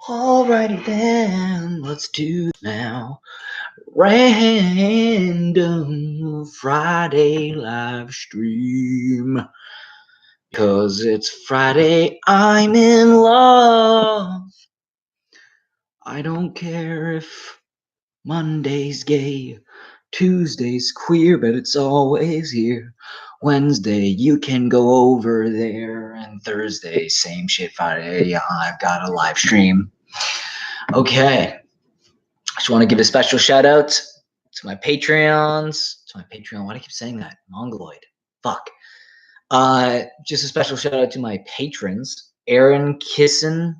Alrighty then, let's do it now. Random Friday live stream. Because it's Friday, I'm in love. I don't care if Monday's gay, Tuesday's queer, but it's always here. Wednesday, you can go over there, and Thursday, same shit. Friday, I've got a live stream. Okay. I just want to give a special shout out to my Patreons. To my Patreon. Why do I keep saying that? Mongoloid. Fuck. Just a special shout out to my patrons. Aaron Kison.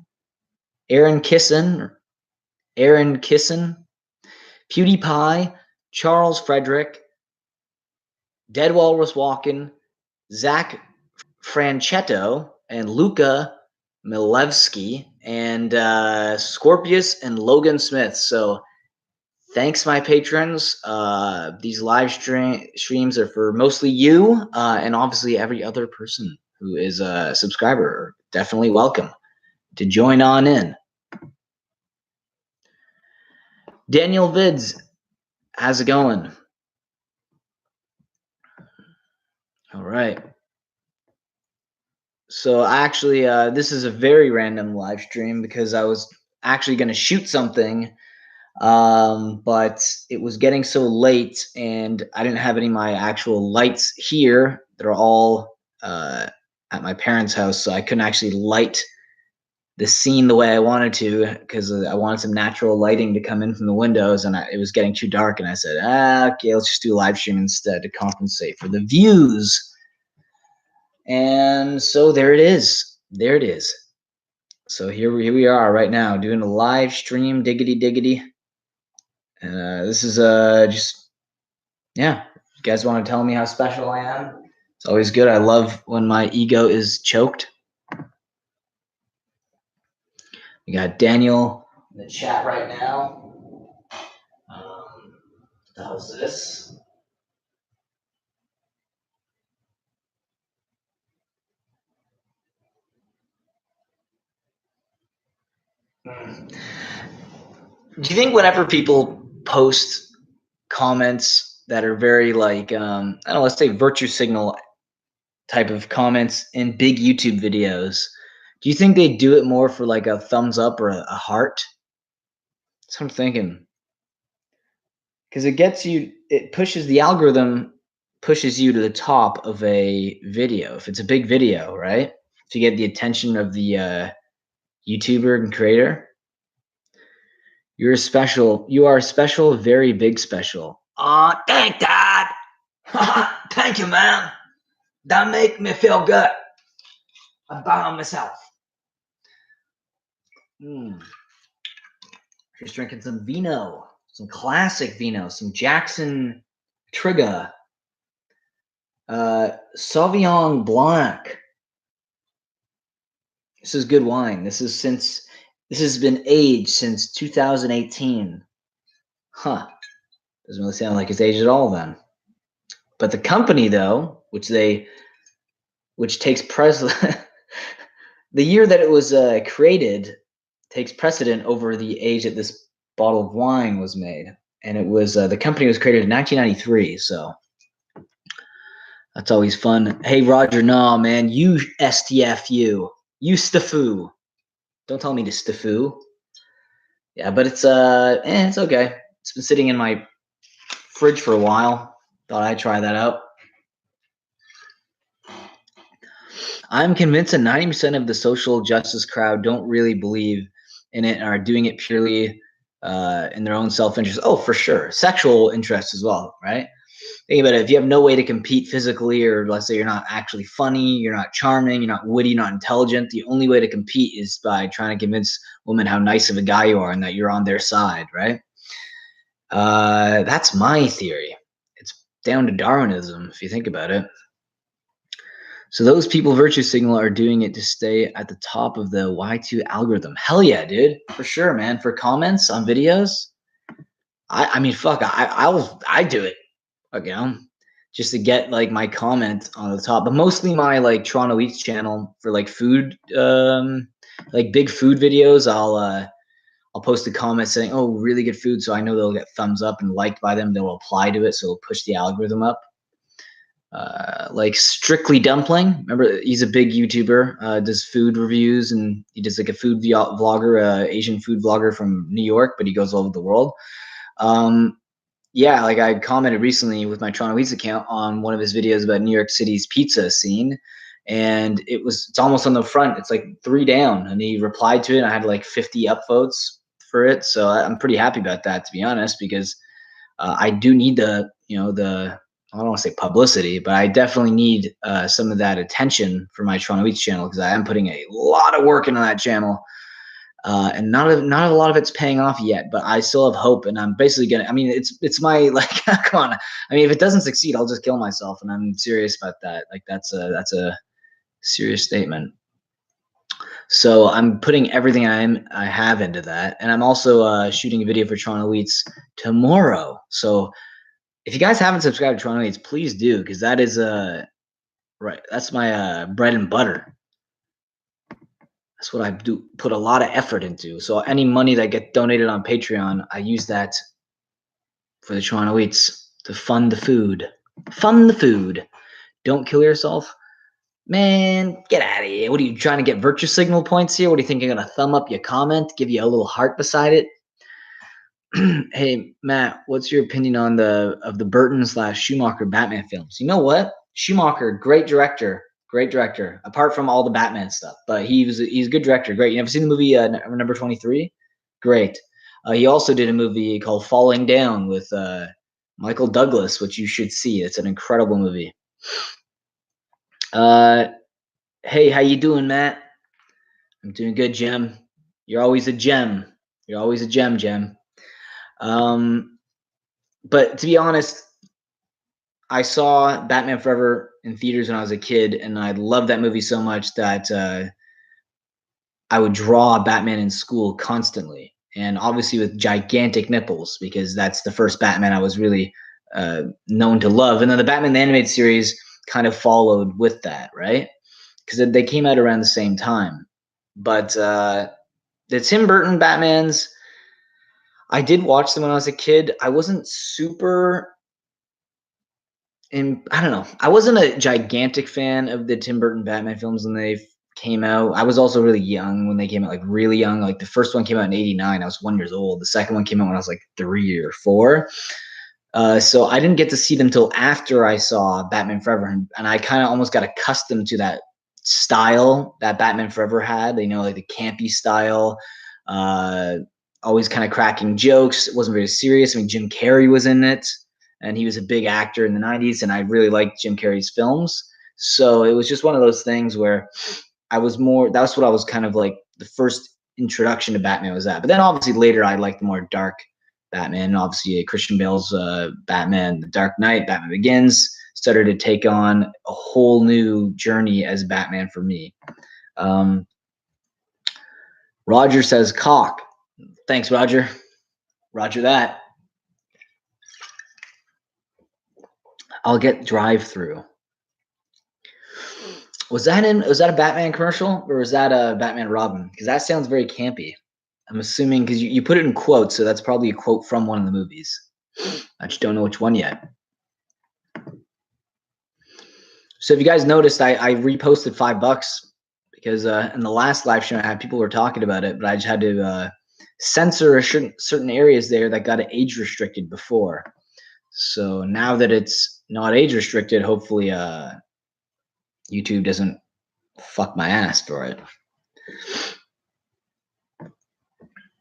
Pewdiepie. Charles Frederick. Dead Walrus Walken. Zach Franchetto. And Luka Miloševski. And Scopius and Logan Smith. So thanks, my patrons. These live streams are for mostly you and obviously every other person who is a subscriber. Definitely welcome to join on in. Daniel Vids, how's it going? All right. So actually, this is a very random live stream because I was actually going to shoot something, but it was getting so late and I didn't have any of my actual lights here. They're all at my parents' house, so I couldn't actually light the scene the way I wanted to because I wanted some natural lighting to come in from the windows, and it was getting too dark, and I said, okay, let's just do a live stream instead to compensate for the views. And so there it is. So here we are right now doing a live stream, diggity. This is just, yeah, you guys want to tell me how special I am? It's always good. I love when my ego is choked. We got Daniel in the chat right now. What the hell's this? Do you think whenever people post comments that are very like, I don't know, let's say virtue signal type of comments in big YouTube videos, do you think they do it more for like a thumbs up or a heart? That's what I'm thinking. Because it pushes the algorithm, pushes you to the top of a video. If it's a big video, right? To get the attention of the YouTuber and creator. You are special, very big special. Aw, thank Dad. Thank you, man. That make me feel good about myself. Just drinking some vino, some classic vino, some Jackson Trigger, Sauvignon Blanc. This is good wine. This has been aged since 2018. Huh. Doesn't really sound like it's aged at all then. But the company, though, which takes precedent, the year that it was created takes precedent over the age that this bottle of wine was made. And it was the company was created in 1993. So that's always fun. Hey, Roger, nah, man, you STFU. You Stafoo. Don't tell me to Stafoo. Yeah, but it's okay. It's been sitting in my fridge for a while. Thought I'd try that out. I'm convinced that 90% of the social justice crowd don't really believe in it and are doing it purely in their own self-interest. Oh, for sure. Sexual interest as well, right? Think about it. If you have no way to compete physically, or let's say you're not actually funny, you're not charming, you're not witty, not intelligent, the only way to compete is by trying to convince women how nice of a guy you are and that you're on their side, right? That's my theory. It's down to Darwinism, if you think about it. So those people virtue signal are doing it to stay at the top of the Y2 algorithm. Hell yeah, dude. For sure, man. For comments on videos, I mean, fuck, I do it. Okay, just to get like my comment on the top, but mostly my like Toronto Eats channel for like food, like big food videos. I'll I'll post a comment saying, "Oh, really good food," so I know they'll get thumbs up and liked by them. They'll apply to it, so it'll push the algorithm up. Like Strictly Dumpling. Remember, he's a big YouTuber, does food reviews, and he does like a food vlogger, Asian food vlogger from New York, but he goes all over the world. Yeah, like I commented recently with my Toronto Eats account on one of his videos about New York City's pizza scene, and it's almost on the front. It's like 3 down, and he replied to it. And I had like 50 upvotes for it, so I'm pretty happy about that, to be honest, because I do need the I don't want to say publicity, but I definitely need some of that attention for my Toronto Eats channel, because I am putting a lot of work into that channel. And not a lot of it's paying off yet, but I still have hope, and I'm basically gonna. I mean, it's my like, come on. I mean, if it doesn't succeed, I'll just kill myself, and I'm serious about that. Like that's a serious statement. So I'm putting everything I have into that, and I'm also shooting a video for Toronto Eats tomorrow. So if you guys haven't subscribed to Toronto Eats, please do, because that is right. That's my bread and butter. That's what I do put a lot of effort into. So any money that gets donated on Patreon, I use that for the Toronto Eats to fund the food. Fund the food. Don't kill yourself. Man, get out of here. What are you trying to get virtue signal points here? What do you think? You're going to thumb up your comment, give you a little heart beside it? Hey, Matt, what's your opinion on the Burton/Schumacher Batman films? You know what? Schumacher, great director. Great director, apart from all the Batman stuff. But he's a good director. Great. You never seen the movie number 23? Great. He also did a movie called Falling Down with Michael Douglas, which you should see. It's an incredible movie. Hey, how you doing, Matt? I'm doing good, Jem. You're always a gem. You're always a gem, Jem. But to be honest, I saw Batman Forever in theaters when I was a kid, and I loved that movie so much that I would draw Batman in school constantly, and obviously with gigantic nipples, because that's the first Batman I was really known to love. And then the Batman the Animated Series kind of followed with that, right? Because they came out around the same time. But the Tim Burton Batmans, I did watch them when I was a kid. I wasn't super I don't know. I wasn't a gigantic fan of the Tim Burton Batman films when they came out. I was also really young when they came out, like really young. Like the first one came out in '89. I was 1 year old. The second one came out when I was like 3 or 4. So I didn't get to see them till after I saw Batman Forever, and I kind of almost got accustomed to that style that Batman Forever had. You know, like the campy style, always kind of cracking jokes. It wasn't very serious. I mean, Jim Carrey was in it, and he was a big actor in the '90s, and I really liked Jim Carrey's films. So it was just one of those things where that's what I was kind of like, the first introduction to Batman was that. But then obviously later I liked the more dark Batman. Obviously Christian Bale's Batman, The Dark Knight, Batman Begins started to take on a whole new journey as Batman for me. Roger says cock. Thanks, Roger. Roger that. I'll get drive-through. Was that a Batman commercial, or was that a Batman Robin? Because that sounds very campy. I'm assuming, because you put it in quotes, so that's probably a quote from one of the movies. I just don't know which one yet. So if you guys noticed, I reposted $5 because in the last live stream I had, people were talking about it, but I just had to censor certain areas there that got age restricted before. So now that it's not age restricted, hopefully YouTube doesn't fuck my ass for it.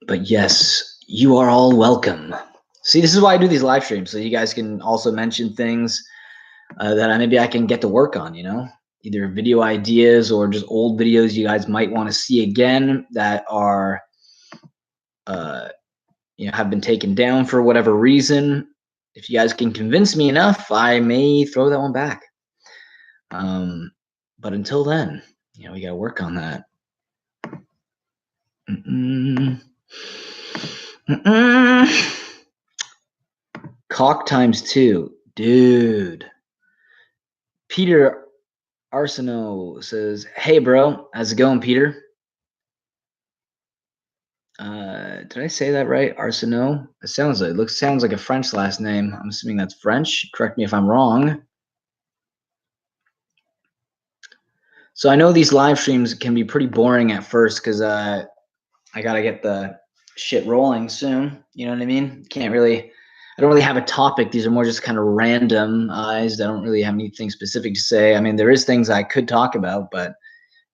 But yes, you are all welcome. See, this is why I do these live streams, so you guys can also mention things that maybe I can get to work on, you know, either video ideas or just old videos you guys might want to see again that are, have been taken down for whatever reason. If you guys can convince me enough, I may throw that one back. But until then, we got to work on that. Cock times 2, dude. Peter Arsenault says, "Hey, bro, how's it going, Peter? Did I say that right? Arsenault? It sounds like a French last name. I'm assuming that's French. Correct me if I'm wrong. So I know these live streams can be pretty boring at first because I gotta get the shit rolling soon. You know what I mean? I don't really have a topic. These are more just kind of randomized. I don't really have anything specific to say. I mean, there is things I could talk about, but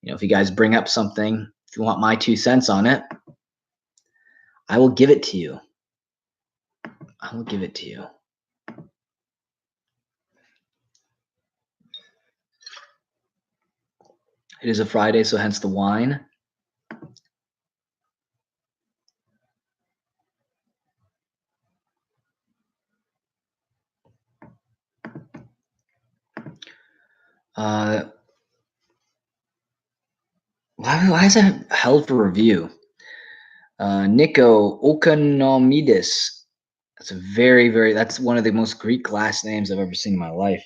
if you guys bring up something, if you want my 2 cents on it, I will give it to you. I will give it to you. It is a Friday, so hence the wine. Why is that held for review? Nico Okonomidis. That's one of the most Greek last names I've ever seen in my life.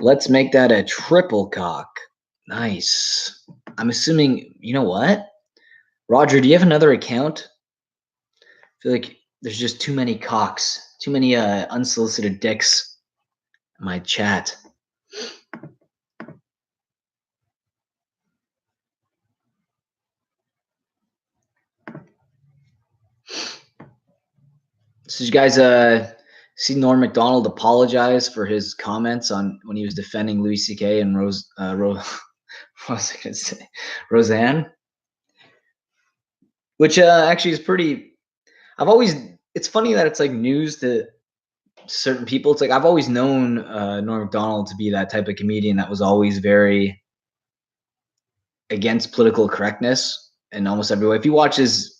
Let's make that a triple cock. Nice. I'm assuming, you know what? Roger, do you have another account? I feel like there's just too many cocks, too many unsolicited dicks in my chat. So you guys see Norm Macdonald apologize for his comments on when he was defending Louis C.K. and what was I gonna say? Roseanne? Which actually is pretty. It's funny that it's like news to certain people. It's like I've always known Norm Macdonald to be that type of comedian that was always very against political correctness in almost every way. If you watch his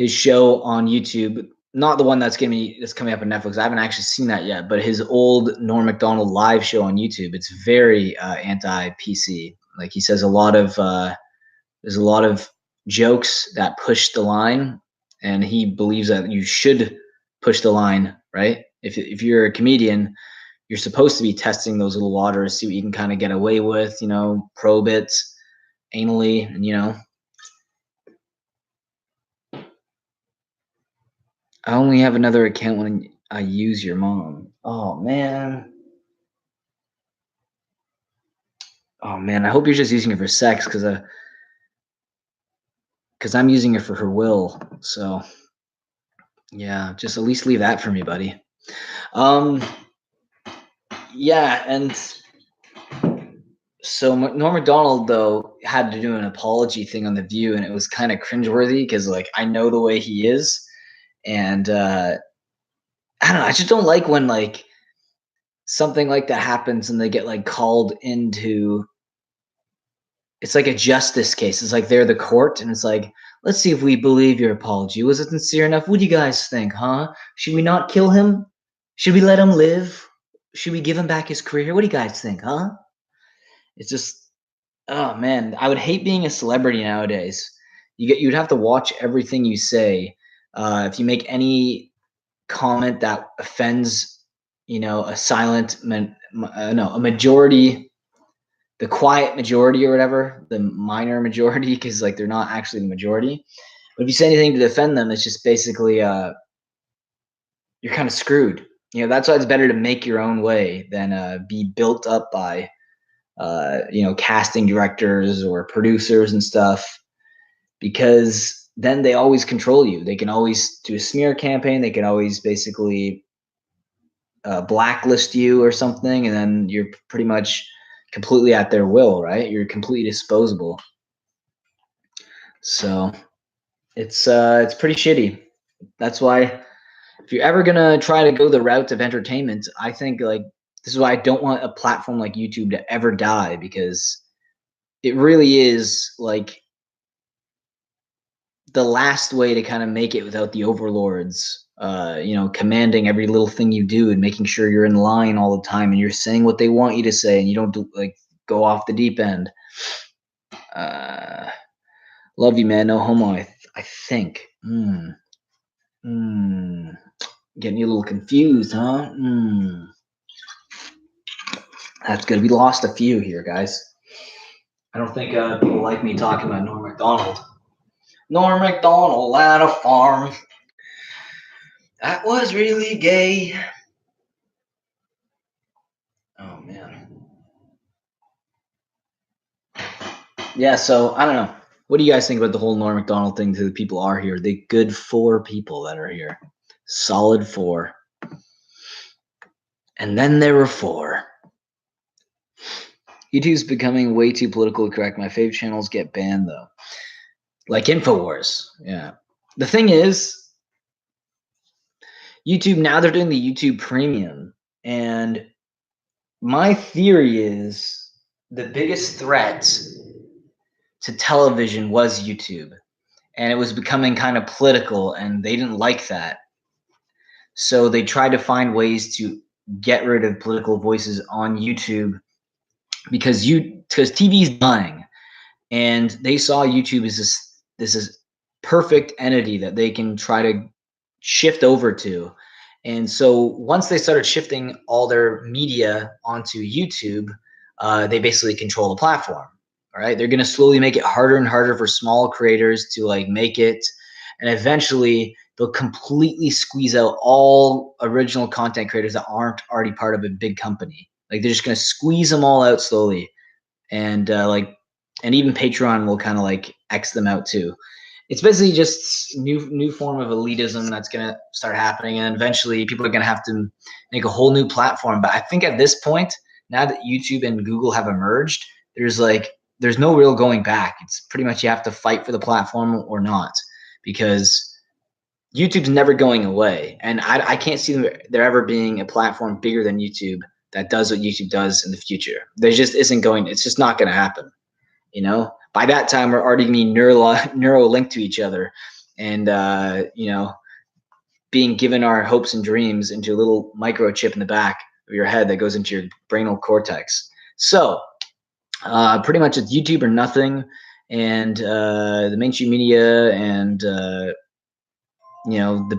show on YouTube, not the one that's coming up on Netflix. I haven't actually seen that yet, but his old Norm Macdonald live show on YouTube, it's very anti-PC. Like he says there's a lot of jokes that push the line, and he believes that you should push the line, right? If you're a comedian, you're supposed to be testing those little waters, see what you can kind of get away with, probe it anally, and I only have another account when I use your mom. Oh man. Oh man, I hope you're just using it for sex because I'm using it for her will. So yeah, just at least leave that for me, buddy. Yeah, and so Norm Macdonald though had to do an apology thing on The View, and it was kind of cringeworthy because like I know the way he is, and I don't know. I just don't like when like something like that happens and they get like called into. It's like a justice case. It's like they're the court, and it's like, let's see if we believe your apology. Was it sincere enough? What do you guys think, huh? Should we not kill him? Should we let him live? Should we give him back his career? What do you guys think, huh? It's just, oh man, I would hate being a celebrity nowadays. You'd have to watch everything you say. If you make any comment that offends, a majority, the quiet majority or whatever, the minor majority, because like they're not actually the majority. But if you say anything to defend them, it's just basically you're kind of screwed. That's why it's better to make your own way than be built up by casting directors or producers and stuff, because then they always control you. They can always do a smear campaign. They can always basically blacklist you or something, and then you're pretty much completely at their will, right? You're completely disposable. So it's pretty shitty. That's why if you're ever gonna try to go the route of entertainment, I think like this is why I don't want a platform like YouTube to ever die, because it really is like the last way to kind of make it without the overlords, commanding every little thing you do and making sure you're in line all the time and you're saying what they want you to say and you don't go off the deep end. Love you, man. No homo. I think. Getting you a little confused, huh? That's good. We lost a few here, guys. I don't think people like me talking about Norm Macdonald. Norm Macdonald at a farm. That was really gay. Oh, man. Yeah, so I don't know. What do you guys think about the whole Norm Macdonald thing to the people are here? The good 4 people that are here. Solid 4. And then there were 4. YouTube's becoming way too politically correct. My fave channels get banned, though. Like InfoWars. Yeah. The thing is, YouTube, now they're doing the YouTube Premium. And my theory is the biggest threat to television was YouTube. And it was becoming kind of political, and they didn't like that. So they tried to find ways to get rid of political voices on YouTube because TV is dying, and they saw YouTube as this perfect entity that they can try to shift over to. And so once they started shifting all their media onto YouTube, they basically control the platform. All right, they're going to slowly make it harder and harder for small creators to like make it, and eventually they'll completely squeeze out all original content creators that aren't already part of a big company. Like they're just going to squeeze them all out slowly, and and even Patreon will kind of like X them out too. It's basically just new form of elitism that's going to start happening, and eventually people are going to have to make a whole new platform. But I think at this point, now that YouTube and Google have emerged, there's no real going back. It's pretty much you have to fight for the platform or not, because YouTube's never going away, and I can't see there ever being a platform bigger than YouTube that does what YouTube does in the future. There just isn't going. It's just not going to happen. You know, by that time we're already going to be neuro linked to each other, and being given our hopes and dreams into a little microchip in the back of your head that goes into your brainal cortex. So pretty much it's YouTube or nothing, and the mainstream media and the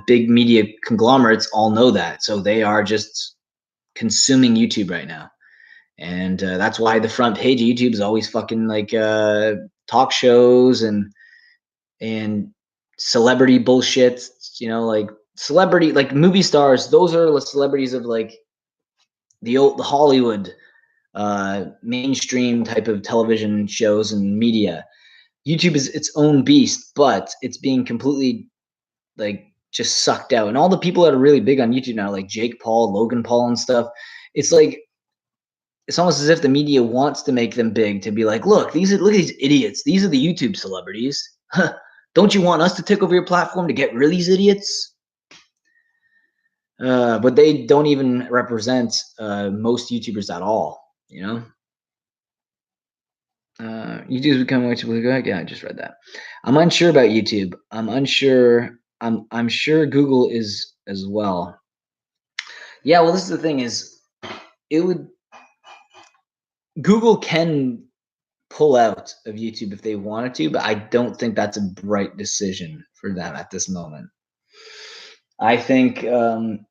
big media conglomerates all know that, so they are just consuming YouTube right now. And that's why the front page of YouTube is always fucking like talk shows and celebrity bullshit. Like celebrity, like movie stars. Those are the celebrities of like the Hollywood mainstream type of television shows and media. YouTube is its own beast, but it's being completely like just sucked out. And all the people that are really big on YouTube now, like Jake Paul, Logan Paul, and stuff, it's like it's almost as if the media wants to make them big, to be like, look at these idiots. These are the YouTube celebrities. Don't you want us to take over your platform to get rid of these idiots? But they don't even represent most YouTubers at all. YouTube's becoming way too political. Yeah, I just read that. I'm unsure about YouTube. I'm unsure. I'm sure Google is as well. Yeah, well, this is the thing: is Google can pull out of YouTube if they wanted to, but I don't think that's a bright decision for them at this moment. I think, I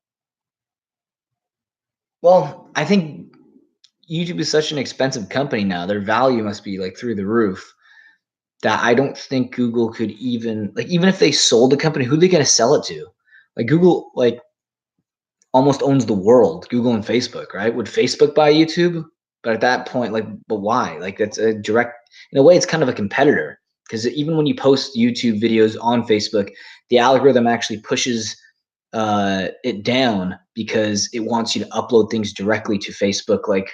think YouTube is such an expensive company now. Their value must be like through the roof, that I don't think Google could even if they sold the company, who are they going to sell it to? Like Google, like almost owns the world, Google and Facebook, right? Would Facebook buy YouTube? But at that point, but why? Like that's a direct, in a way, it's kind of a competitor, because even when you post YouTube videos on Facebook, the algorithm actually pushes it down because it wants you to upload things directly to Facebook,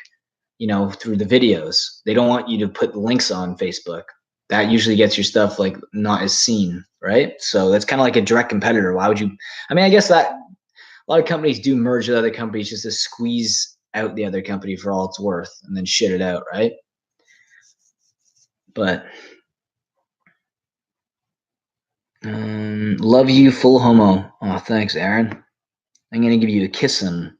through the videos. They don't want you to put links on Facebook. That usually gets your stuff not as seen, right? So that's kind of like a direct competitor. Why would you? I mean, I guess that a lot of companies do merge with other companies just to squeeze out the other company for all it's worth and then shit it out, right? But love you, full homo. Oh, thanks, Aaron. I'm gonna give you a Kison.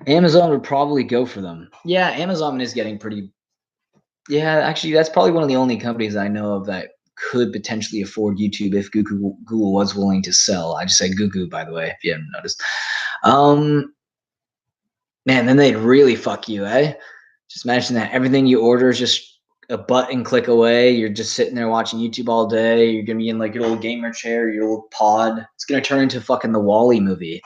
Amazon would probably go for them. Yeah, Amazon is getting pretty. Yeah, actually, that's probably one of the only companies I know of that could potentially afford YouTube if Google was willing to sell. I just said Google, by the way, if you haven't noticed. Man, then they'd really fuck you, eh? Just imagine that everything you order is just a button click away. You're just sitting there watching YouTube all day. You're going to be in like your little gamer chair, your little pod. It's going to turn into fucking the Wall-E movie.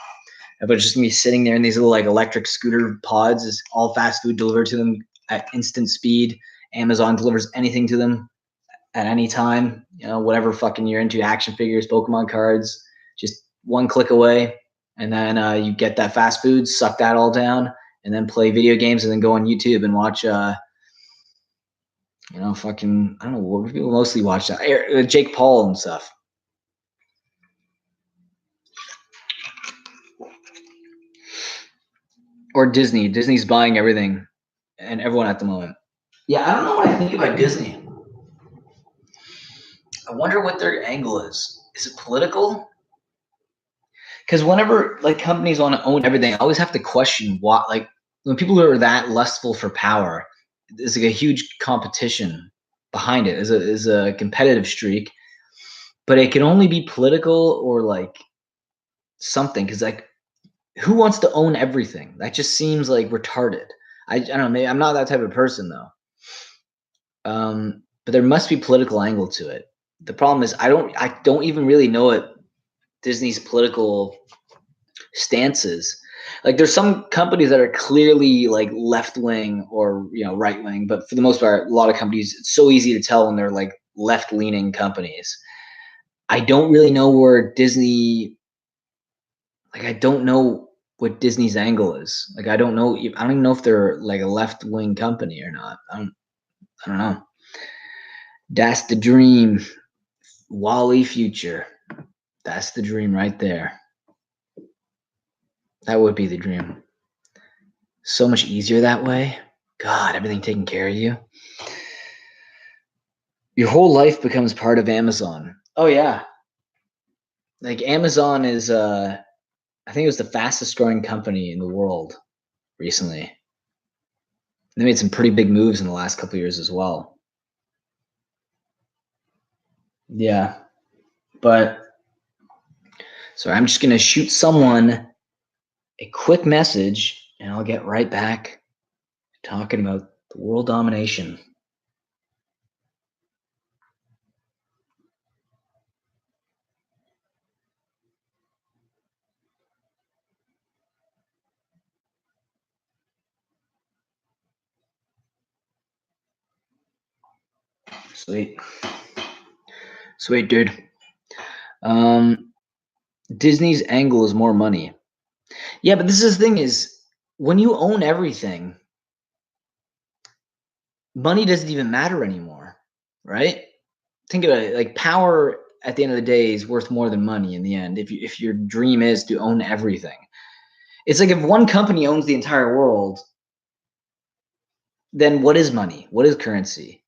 Everybody's just going to be sitting there in these little like electric scooter pods. Is all fast food delivered to them at instant speed. Amazon delivers anything to them at any time. You know, whatever fucking you're into, action figures, Pokemon cards, just one click away. And then you get that fast food, suck that all down, and then play video games, and then go on YouTube and watch fucking, I don't know, what people mostly watch that. Jake Paul and stuff. Or Disney. Disney's buying everything and everyone at the moment. Yeah, I don't know what I think about Disney. I wonder what their angle is. Is it political? Because whenever like companies want to own everything, I always have to question what, like, when people are that lustful for power, there's like a huge competition behind it. Is a competitive streak, but it can only be political or like something. Because like, who wants to own everything? That just seems like retarded. I don't know. Maybe I'm not that type of person though. But there must be political angle to it. The problem is I don't even really know what Disney's political stances. Like there's some companies that are clearly like left wing or right wing, but for the most part, a lot of companies, it's so easy to tell when they're like left leaning companies. I don't really know where Disney. Like I don't know what Disney's angle is. Like I don't even know if they're like a left wing company or not. I don't know. That's the dream. Wall-E future. That's the dream right there. That would be the dream. So much easier that way. God, everything taken care of you. Your whole life becomes part of Amazon. Oh yeah. Like Amazon is I think it was the fastest growing company in the world recently. They made some pretty big moves in the last couple of years as well. Yeah. But sorry, I'm just going to shoot someone a quick message and I'll get right back talking about the world domination. Sweet, dude. Disney's angle is more money. Yeah, but this is the thing is, when you own everything, money doesn't even matter anymore, right? Think about it. Like power at the end of the day is worth more than money in the end. If your dream is to own everything, it's like if one company owns the entire world, then what is money? What is currency?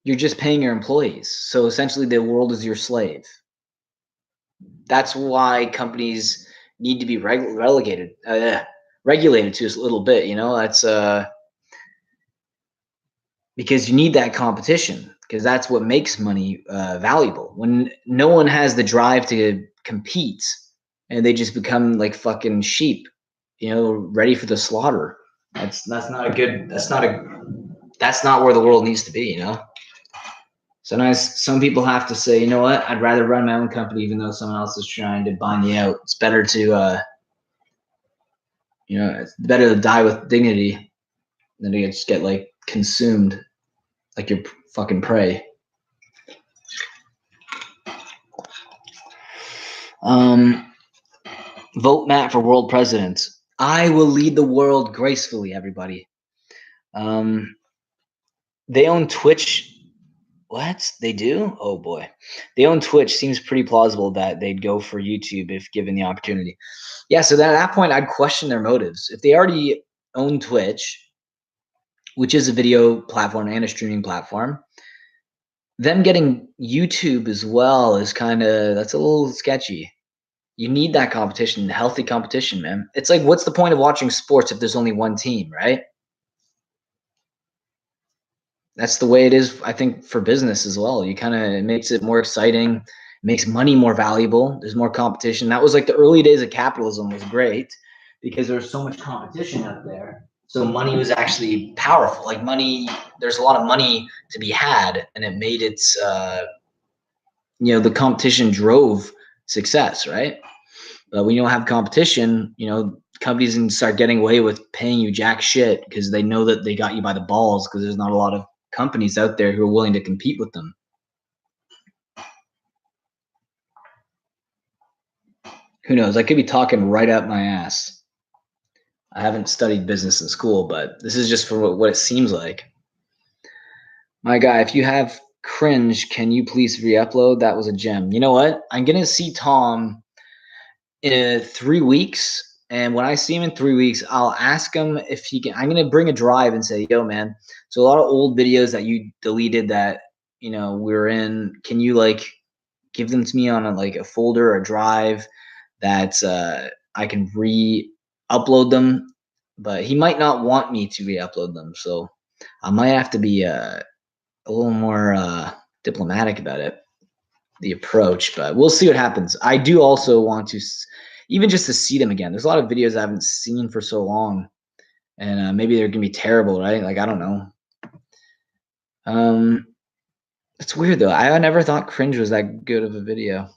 You're just paying your employees. So essentially the world is your slave. That's why companies need to be regulated to a little bit, that's because you need that competition, because that's what makes money valuable. When no one has the drive to compete and they just become like fucking sheep, ready for the slaughter. That's not where the world needs to be, Sometimes some people have to say, you know what, I'd rather run my own company even though someone else is trying to buy me out. It's better to it's better to die with dignity than to just get like consumed like your fucking prey. Vote Matt for world president. I will lead the world gracefully, everybody. They own Twitch. What? They do? Oh boy. They own Twitch. Seems pretty plausible that they'd go for YouTube if given the opportunity. Yeah, so then at that point, I'd question their motives. If they already own Twitch, which is a video platform and a streaming platform, them getting YouTube as well is that's a little sketchy. You need that competition, healthy competition, man. It's like, what's the point of watching sports if there's only one team, right? That's the way it is, I think, for business as well. It makes it more exciting, makes money more valuable. There's more competition. That was like the early days of capitalism was great because there's so much competition out there. So money was actually powerful. Like money, there's a lot of money to be had, and it made it, the competition drove success, right? But when you don't have competition, companies can start getting away with paying you jack shit because they know that they got you by the balls because there's not a lot of companies out there who are willing to compete with them. Who knows? I could be talking right out my ass. I haven't studied business in school, but this is just for what it seems like. My guy, if you have cringe, can you please re-upload? That was a gem. You know what? I'm going to see Tom in 3 weeks. And when I see him in 3 weeks, I'll ask him if he can. I'm going to bring a drive and say, yo, man, so a lot of old videos that you deleted that, we're in, can you give them to me on a folder or a drive that I can re-upload them? But he might not want me to re-upload them. So I might have to be a little more diplomatic about it, the approach, but we'll see what happens. I do also want to, even just to see them again. There's a lot of videos I haven't seen for so long, and maybe they're gonna be terrible, right? Like, I don't know. It's weird though. I never thought cringe was that good of a video.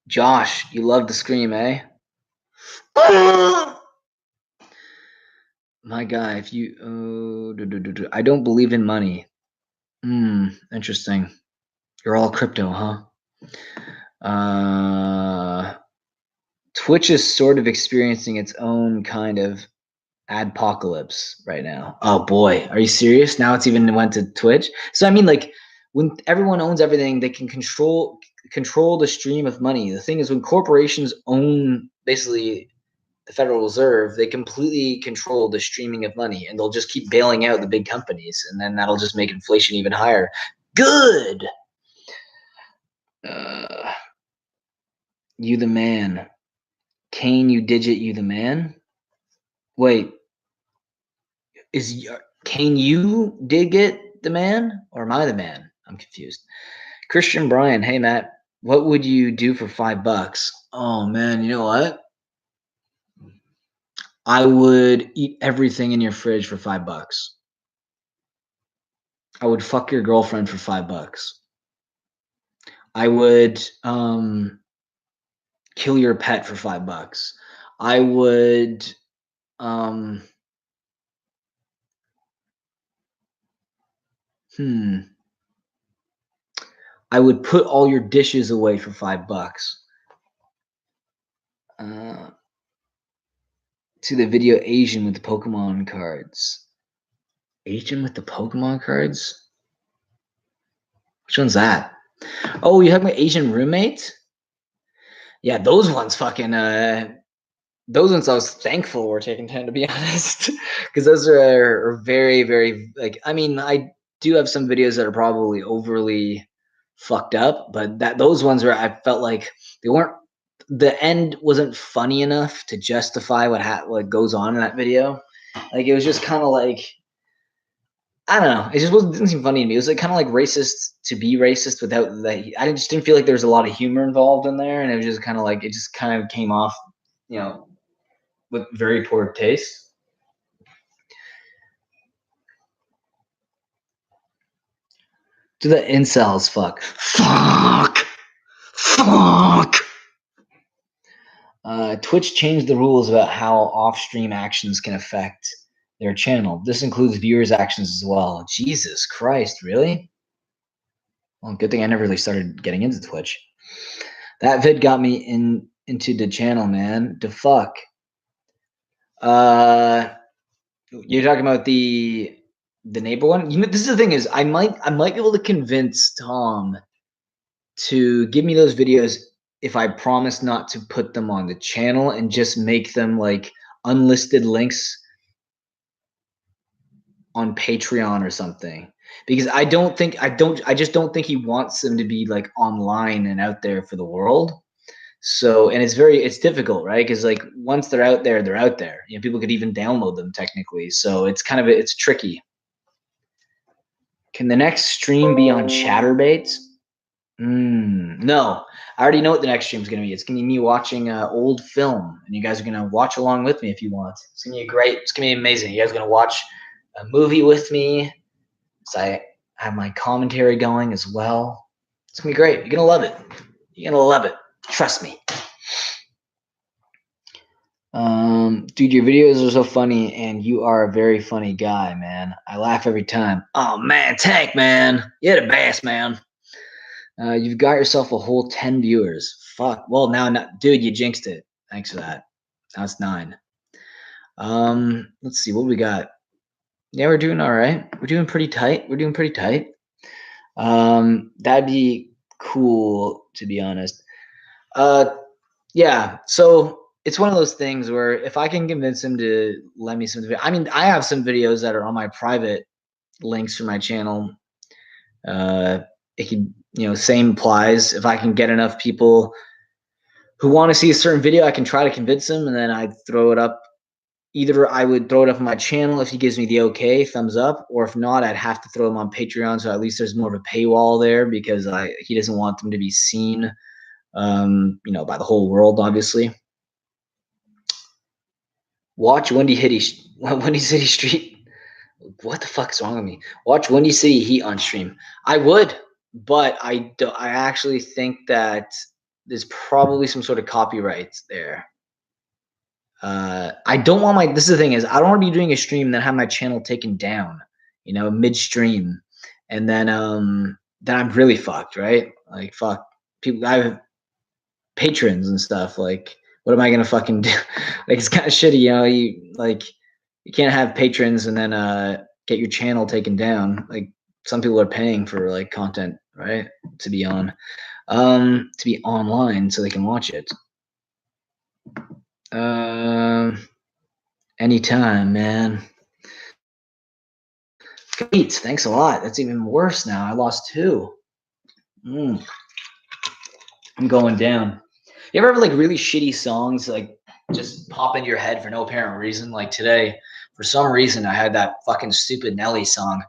Josh, you love the scream, eh? My guy, if you, I don't believe in money. Interesting. You're all crypto, huh? Twitch is sort of experiencing its own kind of adpocalypse right now. Oh boy, are you serious? Now it's even went to Twitch. So I mean, when everyone owns everything, they can control the stream of money. The thing is, when corporations own basically the Federal Reserve, they completely control the streaming of money, and they'll just keep bailing out the big companies, and then that'll just make inflation even higher. Good. You the man. Kane, you digit, you the man. Wait, can you dig it the man, or am I the man? I'm confused. Christian Bryan, hey Matt, what would you do for $5? Oh man, you know what? I would eat everything in your fridge for $5. I would fuck your girlfriend for $5. I would kill your pet for $5. I would I would put all your dishes away for $5. To the video Asian with the Pokemon cards. Asian with the Pokemon cards? Which one's that? Oh, you have my Asian roommate? Yeah, those ones fucking those ones I was thankful were taking time, to be honest. Because those are very, very I mean, I do have some videos that are probably overly fucked up, but those ones where I felt like they weren't, the end wasn't funny enough to justify what goes on in that video. Like, it was just kind of I don't know. It just didn't seem funny to me. It was kind of racist to be racist without that. I just didn't feel like there was a lot of humor involved in there, and it was just kind of it just kind of came off, with very poor taste. Do the incels fuck? Fuck. Twitch changed the rules about how off-stream actions can affect their channel. This includes viewers' actions as well. Jesus Christ, really? Well, good thing I never really started getting into Twitch. That vid got me into the channel, man. The fuck. You're talking about the neighbor one? This is the thing is, I might be able to convince Tom to give me those videos if I promise not to put them on the channel and just make them unlisted links on Patreon or something. Because I just don't think he wants them to be online and out there for the world. So, and it's difficult, right? Because once they're out there, they're out there. People could even download them technically. So it's it's tricky. Can the next stream be on Chatterbaits? No, I already know what the next stream is going to be. It's going to be me watching old film, and you guys are going to watch along with me if you want. It's going to be great. It's going to be amazing. You guys are going to watch a movie with me. So I have my commentary going as well. It's going to be great. You're going to love it. You're going to love it. Trust me. Dude, your videos are so funny, and you are a very funny guy, man. I laugh every time. Oh, man, Tank, man. You're the best, man. You've got yourself a whole 10 viewers. Fuck. Well, now, dude, you jinxed it. Thanks for that. Now it's 9. Let's see what we got. Yeah, we're doing all right. We're doing pretty tight. That'd be cool, to be honest. Yeah. So it's one of those things where if I can convince him to lend me some, I mean, I have some videos that are on my private links for my channel. It could, same applies. If I can get enough people who want to see a certain video, I can try to convince them, and then I throw it up. Either I would throw it up on my channel if he gives me the okay, thumbs up, or if not, I'd have to throw them on Patreon, so at least there's more of a paywall there because he doesn't want them to be seen, by the whole world, obviously. Watch Windy City Street. What the fuck is wrong with me? Watch Windy City Heat on stream. I would, but I actually think that there's probably some sort of copyright there. I don't want this is the thing is I don't want to be doing a stream and then have my channel taken down, midstream, and then I'm really fucked, right? Like fuck people. I have patrons and stuff. Like, what am I gonna fucking do? Like, it's kind of shitty, you can't have patrons and then get your channel taken down. Like, some people are paying for like content, right? To be online so they can watch it. Anytime, man. Great, thanks a lot. That's even worse now. I lost 2. I'm going down. You ever have like really shitty songs like just pop into your head for no apparent reason? Like today, for some reason, I had that fucking stupid Nelly song.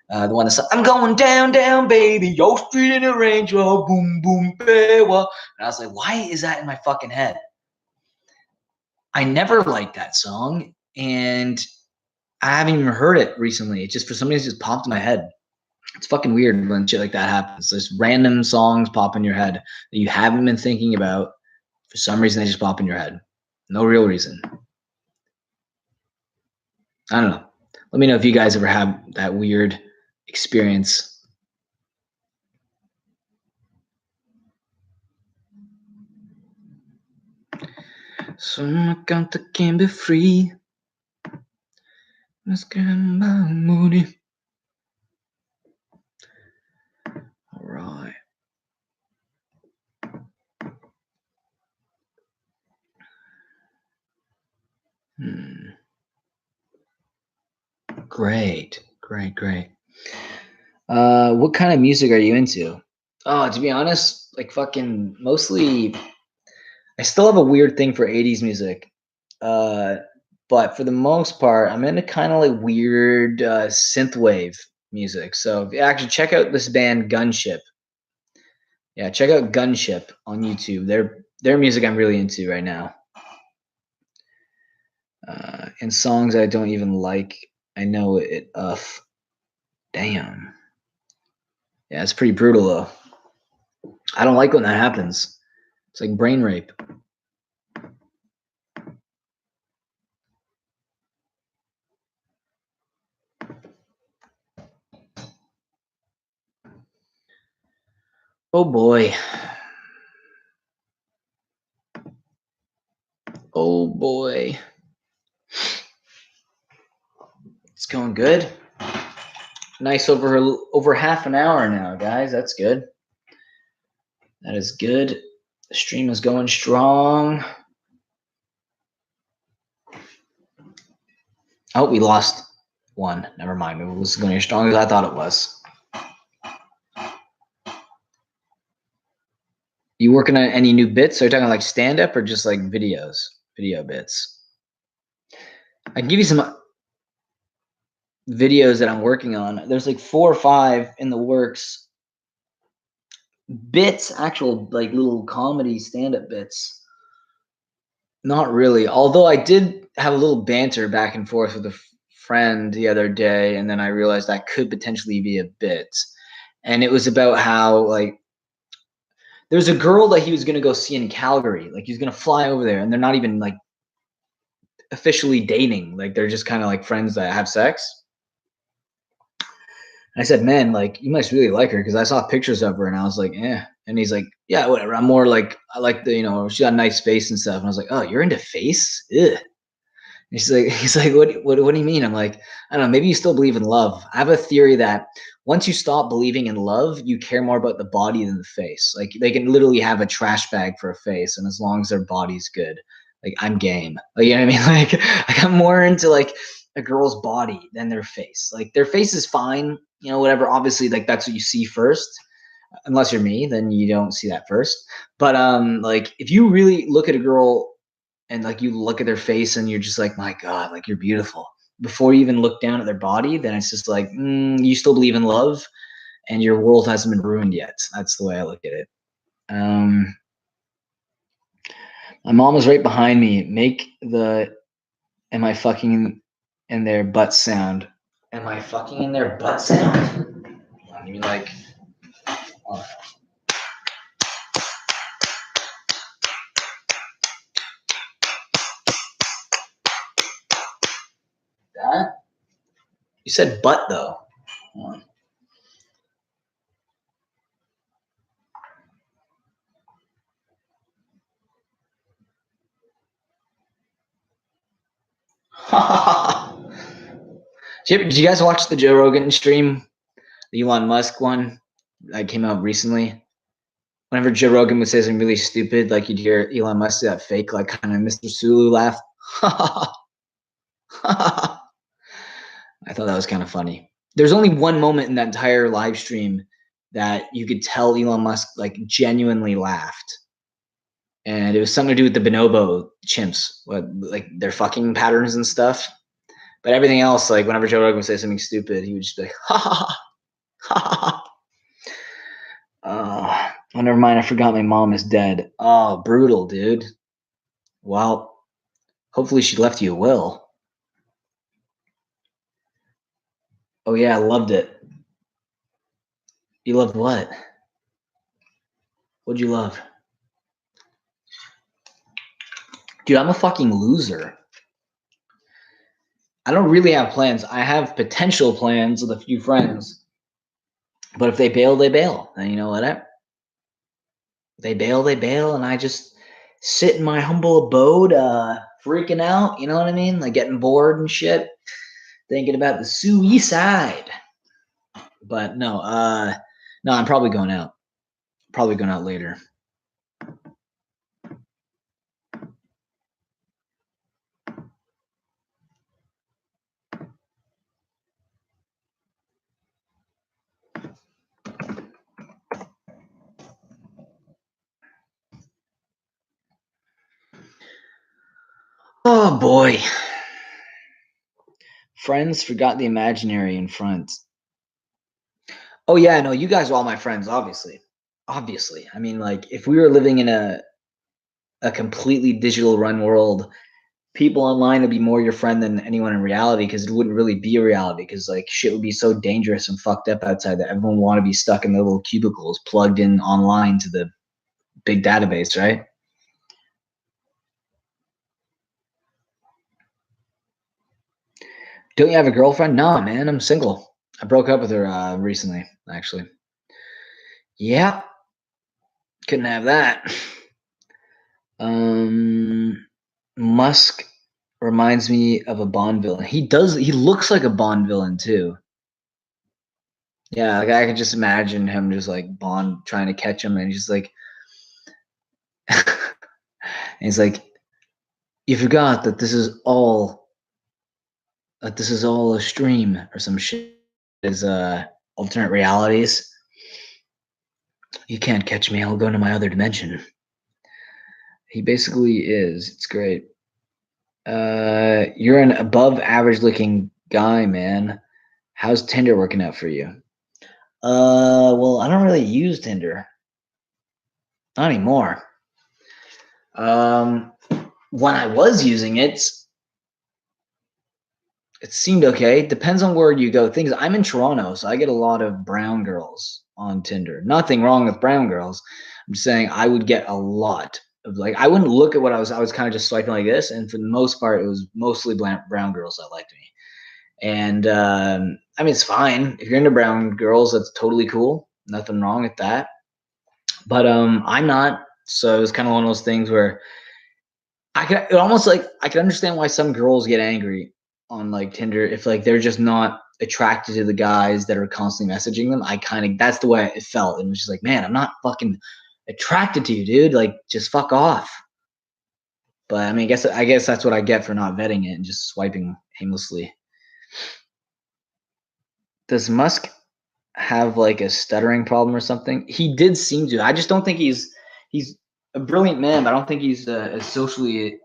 The one that's I'm going down, down, baby, yo street in the range, oh, boom, boom, baby. And I was like, why is that in my fucking head? I never liked that song, and I haven't even heard it recently. It just for some reason just popped in my head. It's fucking weird when shit like that happens. Just random songs pop in your head that you haven't been thinking about. For some reason, they just pop in your head. No real reason. I don't know. Let me know if you guys ever have that weird experience. So I can't be free. Let's get my money. All right. Great. What kind of music are you into? Oh, to be honest, like fucking mostly. I still have a weird thing for 80s music. But for the most part, I'm into kind of like weird synthwave music. So if you actually check out this band Gunship. Yeah, check out Gunship on YouTube. Their music I'm really into right now. And songs I don't even like. I know it. Damn. Yeah, it's pretty brutal though. I don't like when that happens. It's like brain rape. Oh boy. Oh boy. It's going good. Nice over half an hour now, guys. That's good. That is good. The stream is going strong. Oh, we lost 1. Never mind. It was going as strong as I thought it was. You working on any new bits? Are you talking like stand-up or just like video bits? I can give you some videos that I'm working on. There's like 4 or 5 in the works bits, actual like little comedy stand-up bits. Not really. Although I did have a little banter back and forth with a friend the other day, and then I realized that could potentially be a bit. And it was about how like there's a girl that he was gonna go see in Calgary. Like he's gonna fly over there, and they're not even like officially dating. Like they're just kind of like friends that have sex. And I said, man, like you must really like her because I saw pictures of her and I was like, yeah. And he's like, yeah, whatever. I'm more like I like the she got a nice face and stuff. And I was like, oh, you're into face? Ugh. He's like, what do you mean? I'm like, I don't know, maybe you still believe in love. I have a theory that once you stop believing in love, you care more about the body than the face. Like they can literally have a trash bag for a face, and as long as their body's good, like I'm game. Like you know what I mean? Like I'm more into like a girl's body than their face. Like their face is fine, whatever. Obviously, like that's what you see first. Unless you're me, then you don't see that first. But like if you really look at a girl and like you look at their face and you're just like, my God, like you're beautiful. Before you even look down at their body, then it's just like, you still believe in love and your world hasn't been ruined yet. That's the way I look at it. My mom was right behind me. Make the am I fucking in their butt sound. Am I fucking in their butt sound? I mean, like, oh. That? You said butt though. Did you guys watch the Joe Rogan stream? The Elon Musk one that came out recently? Whenever Joe Rogan would say something really stupid, like you'd hear Elon Musk do that fake, like kind of Mr. Sulu laugh. I thought that was kind of funny. There's only one moment in that entire live stream that you could tell Elon Musk like genuinely laughed. And it was something to do with the bonobo chimps, like their fucking patterns and stuff. But everything else, like whenever Joe Rogan would say something stupid, he would just be like, ha ha ha. Oh, never mind. I forgot my mom is dead. Oh, brutal, dude. Well, hopefully she left you a will. Oh, yeah, I loved it. You loved what? What'd you love? Dude, I'm a fucking loser. I don't really have plans. I have potential plans with a few friends. But if they bail, they bail. And you know what? They bail, and I just sit in my humble abode, freaking out, you know what I mean? Like getting bored and shit, thinking about the suicide. But no, I'm probably going out. Probably going out later. Oh boy. Friends forgot the imaginary in front. Oh yeah, no, you guys are all my friends, obviously. Obviously. I mean, like, if we were living in a completely digital run world, people online would be more your friend than anyone in reality because it wouldn't really be a reality because like shit would be so dangerous and fucked up outside that everyone would want to be stuck in their little cubicles plugged in online to the big database, right? Don't you have a girlfriend? No, man, I'm single. I broke up with her recently, actually. Yeah, couldn't have that. Musk reminds me of a Bond villain. He looks like a Bond villain too. Yeah, like I could just imagine him just like Bond trying to catch him and he's like and he's like, you forgot that this is all a stream or some shit is alternate realities. You can't catch me, I'll go to my other dimension. He basically is. It's great. You're an above average looking guy, man. How's Tinder working out for you? Well, I don't really use Tinder. Not anymore. When I was using it, it seemed okay. Depends on where you go. Things I'm in Toronto, so I get a lot of brown girls on Tinder. Nothing wrong with brown girls. I'm just saying I would get a lot of like I wouldn't look at what I was kind of just swiping like this, and for the most part, it was mostly brown girls that liked me. And I mean, it's fine if you're into brown girls. That's totally cool. Nothing wrong with that. But I'm not. So it was kind of one of those things where I could understand why some girls get angry on like Tinder if like they're just not attracted to the guys that are constantly messaging them. That's the way it felt. And it was just like, man, I'm not fucking attracted to you, dude. Like, just fuck off. But I mean, I guess that's what I get for not vetting it and just swiping aimlessly. Does Musk have like a stuttering problem or something? He did seem to. I just don't think he's a brilliant man, but I don't think he's as socially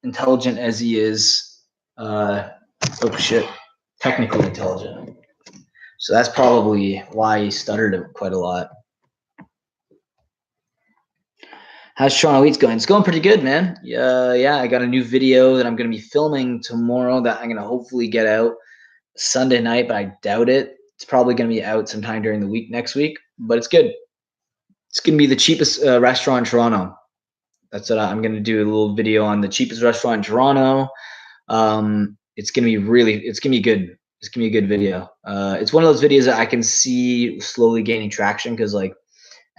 intelligent as he is technically intelligent. So that's probably why he stuttered quite a lot. How's Toronto Eats going? It's going pretty good, man. Yeah, I got a new video that I'm going to be filming tomorrow that I'm going to hopefully get out Sunday night, but I doubt it. It's probably going to be out sometime during the week next week, but it's good. It's going to be the cheapest restaurant in Toronto. That's what I'm going to do, a little video on the cheapest restaurant in Toronto. It's going to be good. It's going to be a good video. It's one of those videos that I can see slowly gaining traction because like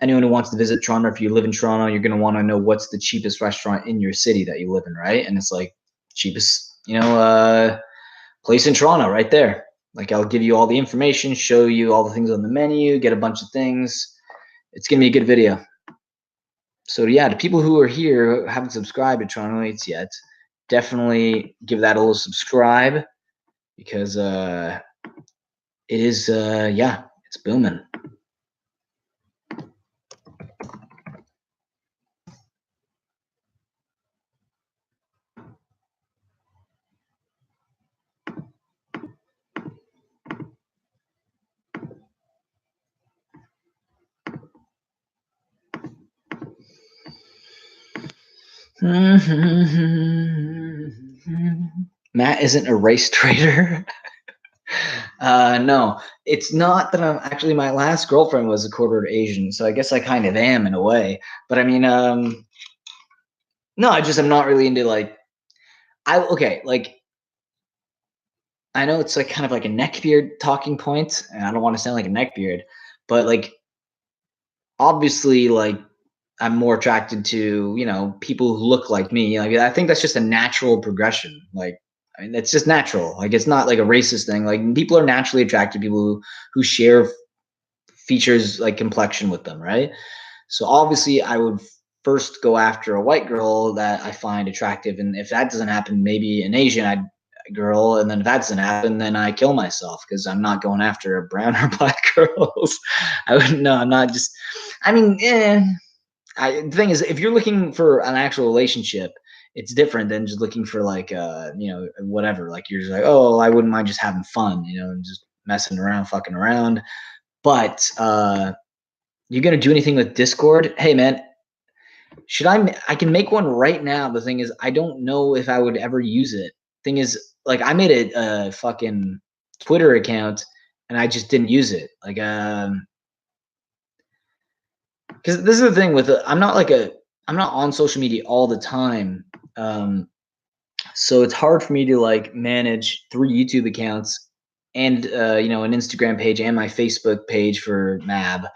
anyone who wants to visit Toronto, if you live in Toronto, you're going to want to know what's the cheapest restaurant in your city that you live in, right? And it's like cheapest, place in Toronto right there. Like I'll give you all the information, show you all the things on the menu, get a bunch of things. It's going to be a good video. So yeah, to people who are here who haven't subscribed to Toronto Eats yet, definitely give that a little subscribe because it is it's booming. Matt isn't a race trader. No, it's not that I'm actually, my last girlfriend was a quarter Asian, so I guess I kind of am in a way. But I mean, no, I'm not really into like, like, I know it's like kind of like a neckbeard talking point, and I don't want to sound like a neckbeard, but like, obviously, like, I'm more attracted to, people who look like me. Like, I think that's just a natural progression. Like, I mean, it's just natural. Like, it's not like a racist thing. Like, people are naturally attracted to people who share features like complexion with them, right? So obviously, I would first go after a white girl that I find attractive, and if that doesn't happen, maybe an Asian girl, and then if that doesn't happen, then I kill myself because I'm not going after brown or black girls. I wouldn't. No, I'm not. Just, I mean, the thing is, if you're looking for an actual relationship, it's different than just looking for like whatever. Like you're just like, oh, I wouldn't mind just having fun, and just messing around, fucking around. But you're gonna do anything with Discord? Hey man, I can make one right now. The thing is, I don't know if I would ever use it. Thing is, like I made a fucking Twitter account and I just didn't use it. Like because this is the thing with I'm not on social media all the time. So it's hard for me to like manage 3 YouTube accounts and an Instagram page and my Facebook page for Mab.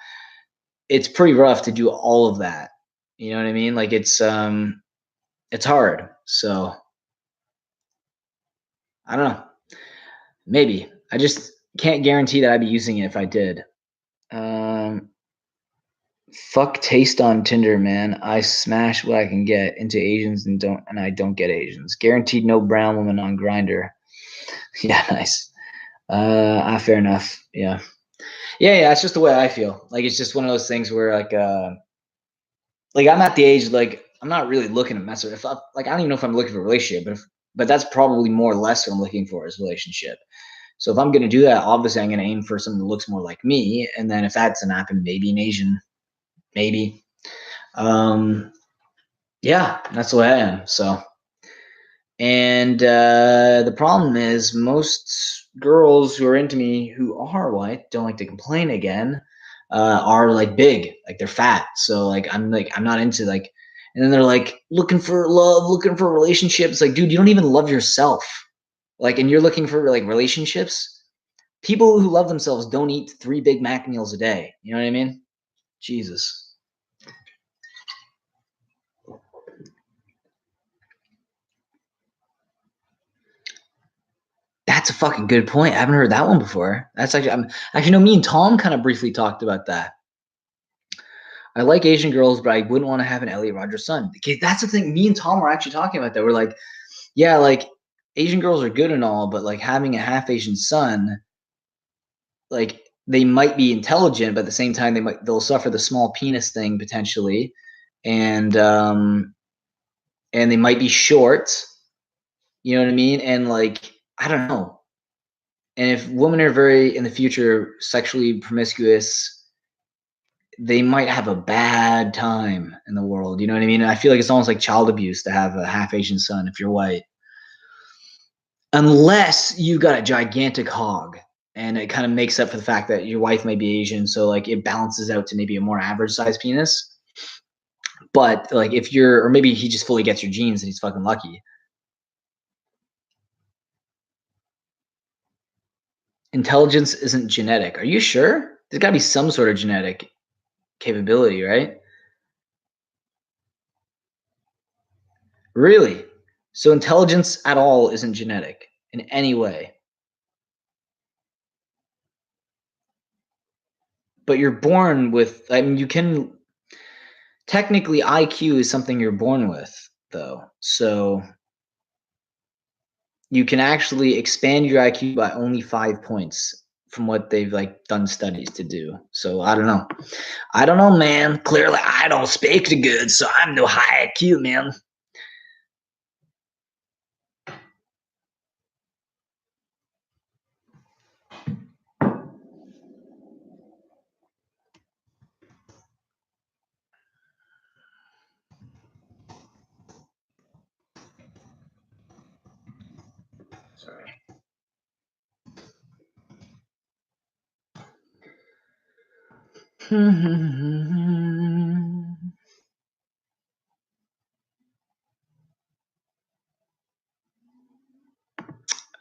It's pretty rough to do all of that. You know what I mean? Like it's hard. So I don't know. Maybe. I just can't guarantee that I'd be using it if I did. Fuck taste on Tinder, man. I smash what I can get into Asians and I don't get Asians. Guaranteed no brown woman on Grindr. Yeah, nice. Fair enough. Yeah. Yeah, it's just the way I feel. Like it's just one of those things where like I'm at the age like I'm not really looking to mess with. If I don't even know if I'm looking for a relationship, but that's probably more or less what I'm looking for is a relationship. So if I'm gonna do that, obviously I'm gonna aim for something that looks more like me, and then if that doesn't happen, maybe an Asian, maybe. Yeah, that's the way I am. So, and the problem is most girls who are into me who are white, don't like to complain again, are like big, like they're fat. So I'm not into like, and then they're like looking for love, looking for relationships. Like, dude, you don't even love yourself. Like, and you're looking for like relationships. People who love themselves don't eat 3 Big Mac meals a day. You know what I mean? Jesus. That's a fucking good point. I haven't heard that one before. That's actually no. Me and Tom kind of briefly talked about that. I like Asian girls, but I wouldn't want to have an Elliot Rodgers son. Okay, that's the thing. Me and Tom were actually talking about that. We're like, yeah, like Asian girls are good and all, but like having a half Asian son, like they might be intelligent, but at the same time they'll suffer the small penis thing potentially, and they might be short. You know what I mean? And like I don't know. And if women are very in the future sexually promiscuous, they might have a bad time in the world. You know what I mean? And I feel like it's almost like child abuse to have a half Asian son if you're white. Unless you got a gigantic hog and it kind of makes up for the fact that your wife may be Asian. So like it balances out to maybe a more average size penis. But like if you're, or maybe he just fully gets your genes and he's fucking lucky. Intelligence isn't genetic. Are you sure? There's got to be some sort of genetic capability, right? Really? So intelligence at all isn't genetic in any way. But you're born with, I mean, you can technically IQ is something you're born with, though. So you can actually expand your IQ by only 5 points from what they've like done studies to do. So I don't know. I don't know, man. Clearly I don't speak too good, so I'm no high IQ, man. Sorry.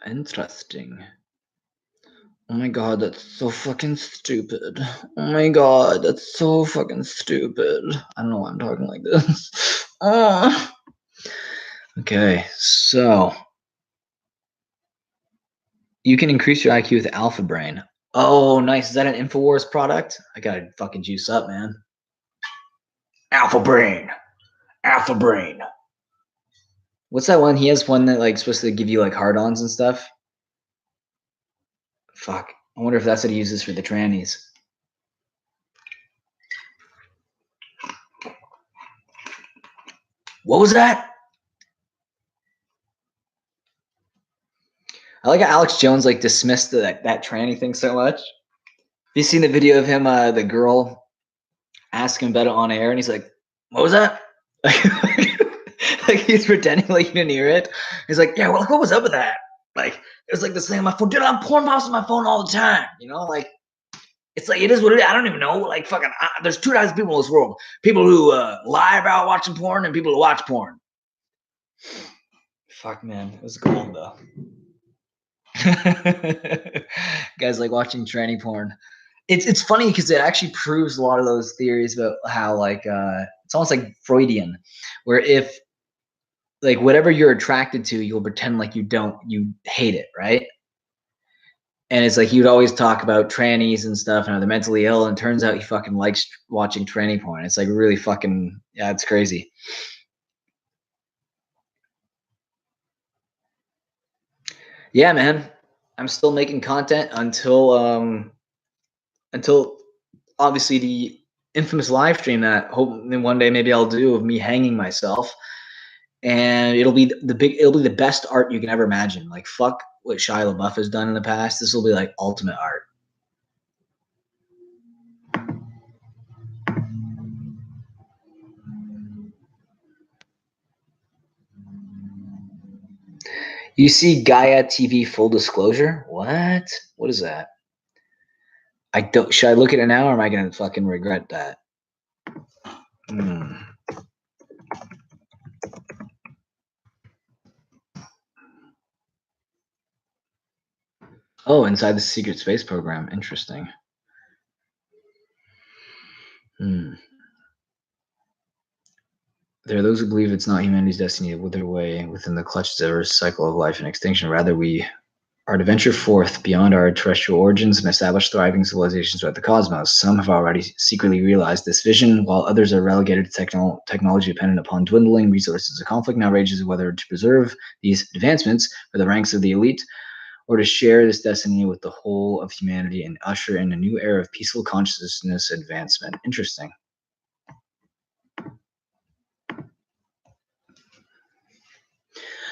Interesting. Oh my god, that's so fucking stupid. Oh my god, that's so fucking stupid. I don't know why I'm talking like this. Oh. Okay, so you can increase your IQ with Alpha Brain. Oh, nice. Is that an InfoWars product? I gotta fucking juice up, man. Alpha Brain. Alpha Brain. What's that one? He has one that like supposed to give you like hard-ons and stuff. Fuck. I wonder if that's what he uses for the trannies. What was that? I like how Alex Jones like dismissed that tranny thing so much. Have you seen the video of him, the girl asking about it on air, and he's like, "What was that?" Like he's pretending like he didn't hear it. He's like, "Yeah, well, what was up with that?" Like it was like this thing on my phone. Dude, I'm porn pops on my phone all the time. You know, like it's like it is what it is. I don't even know. Like fucking, there's 2 types of people in this world: people who lie about watching porn and people who watch porn. Fuck, man, it was gold though. Guys like watching tranny porn. It's funny because it actually proves a lot of those theories about how like it's almost like Freudian, where if like whatever you're attracted to, you'll pretend like you hate it, right? And it's like he would always talk about trannies and stuff and how they're mentally ill, and it turns out he fucking likes watching tranny porn. It's like really fucking, yeah, it's crazy. Yeah, man. I'm still making content until obviously the infamous live stream that hope one day maybe I'll do of me hanging myself. And it'll be the best art you can ever imagine. Like fuck what Shia LaBeouf has done in the past. This will be like ultimate art. You see Gaia TV full disclosure? What? What is that? I don't. Should I look at it now, or am I gonna fucking regret that? Oh, inside the secret space program. Interesting. There are those who believe it's not humanity's destiny to wither away within the clutches of Earth's cycle of life and extinction. Rather, we are to venture forth beyond our terrestrial origins and establish thriving civilizations throughout the cosmos. Some have already secretly realized this vision, while others are relegated to technology dependent upon dwindling resources. The conflict now rages whether to preserve these advancements for the ranks of the elite or to share this destiny with the whole of humanity and usher in a new era of peaceful consciousness advancement. Interesting.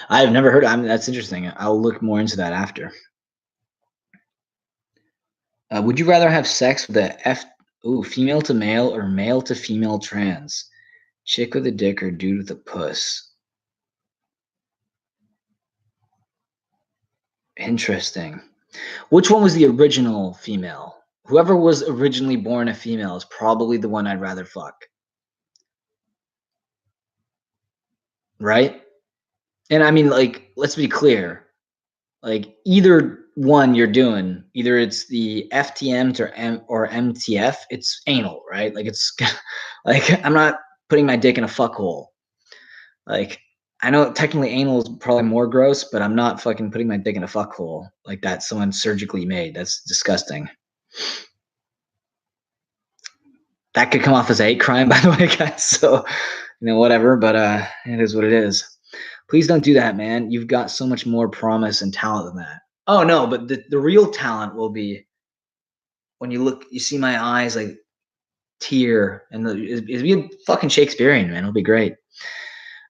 I've never heard. That's interesting. I'll look more into that after. Would you rather have sex with female to male or male to female trans? Chick with a dick or dude with a puss? Interesting. Which one was the original female? Whoever was originally born a female is probably the one I'd rather fuck. Right? And I mean, like, let's be clear. Like, either one you're doing, either it's the FTM or MTF, it's anal, right? Like, it's like, I'm not putting my dick in a fuckhole. Like, I know technically anal is probably more gross, but I'm not fucking putting my dick in a fuckhole like that someone surgically made. That's disgusting. That could come off as a hate crime, by the way, guys. So, whatever, but it is what it is. Please don't do that, man. You've got so much more promise and talent than that. Oh no, but the real talent will be when you see my eyes like tear, and it'll be fucking Shakespearean, man. It'll be great.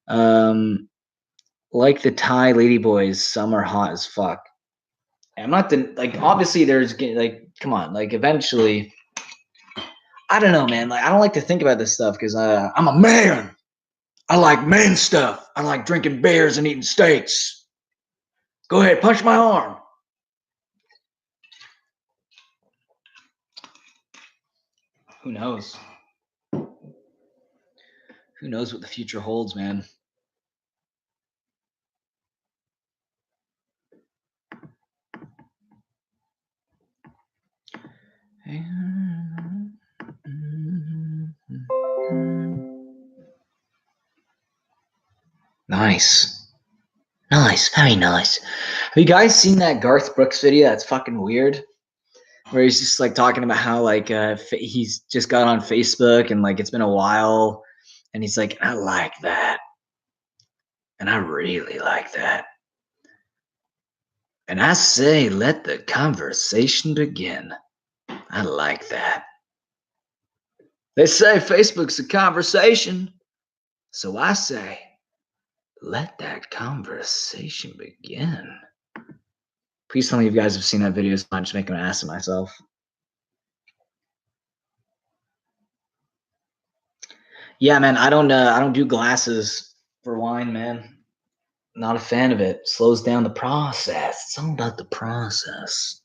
Like the Thai ladyboys, some are hot as fuck. I'm not obviously there's like, come on, like eventually. I don't know, man. Like, I don't like to think about this stuff because I'm a man. I like man stuff. I like drinking beers and eating steaks. Go ahead, punch my arm. Who knows? Who knows what the future holds, man? Nice. Nice. Very nice. Have you guys seen that Garth Brooks video? That's fucking weird. Where he's just like talking about how like he's just got on Facebook and like it's been a while, and he's like, I like that, and I really like that, and I say, let the conversation begin. I like that. They say Facebook's a conversation, so I say, let that conversation begin. Please tell me you guys have seen that video. So I'm just making an ass of myself. Yeah, man, I don't do glasses for wine, man. Not a fan of it. Slows down the process. It's all about the process.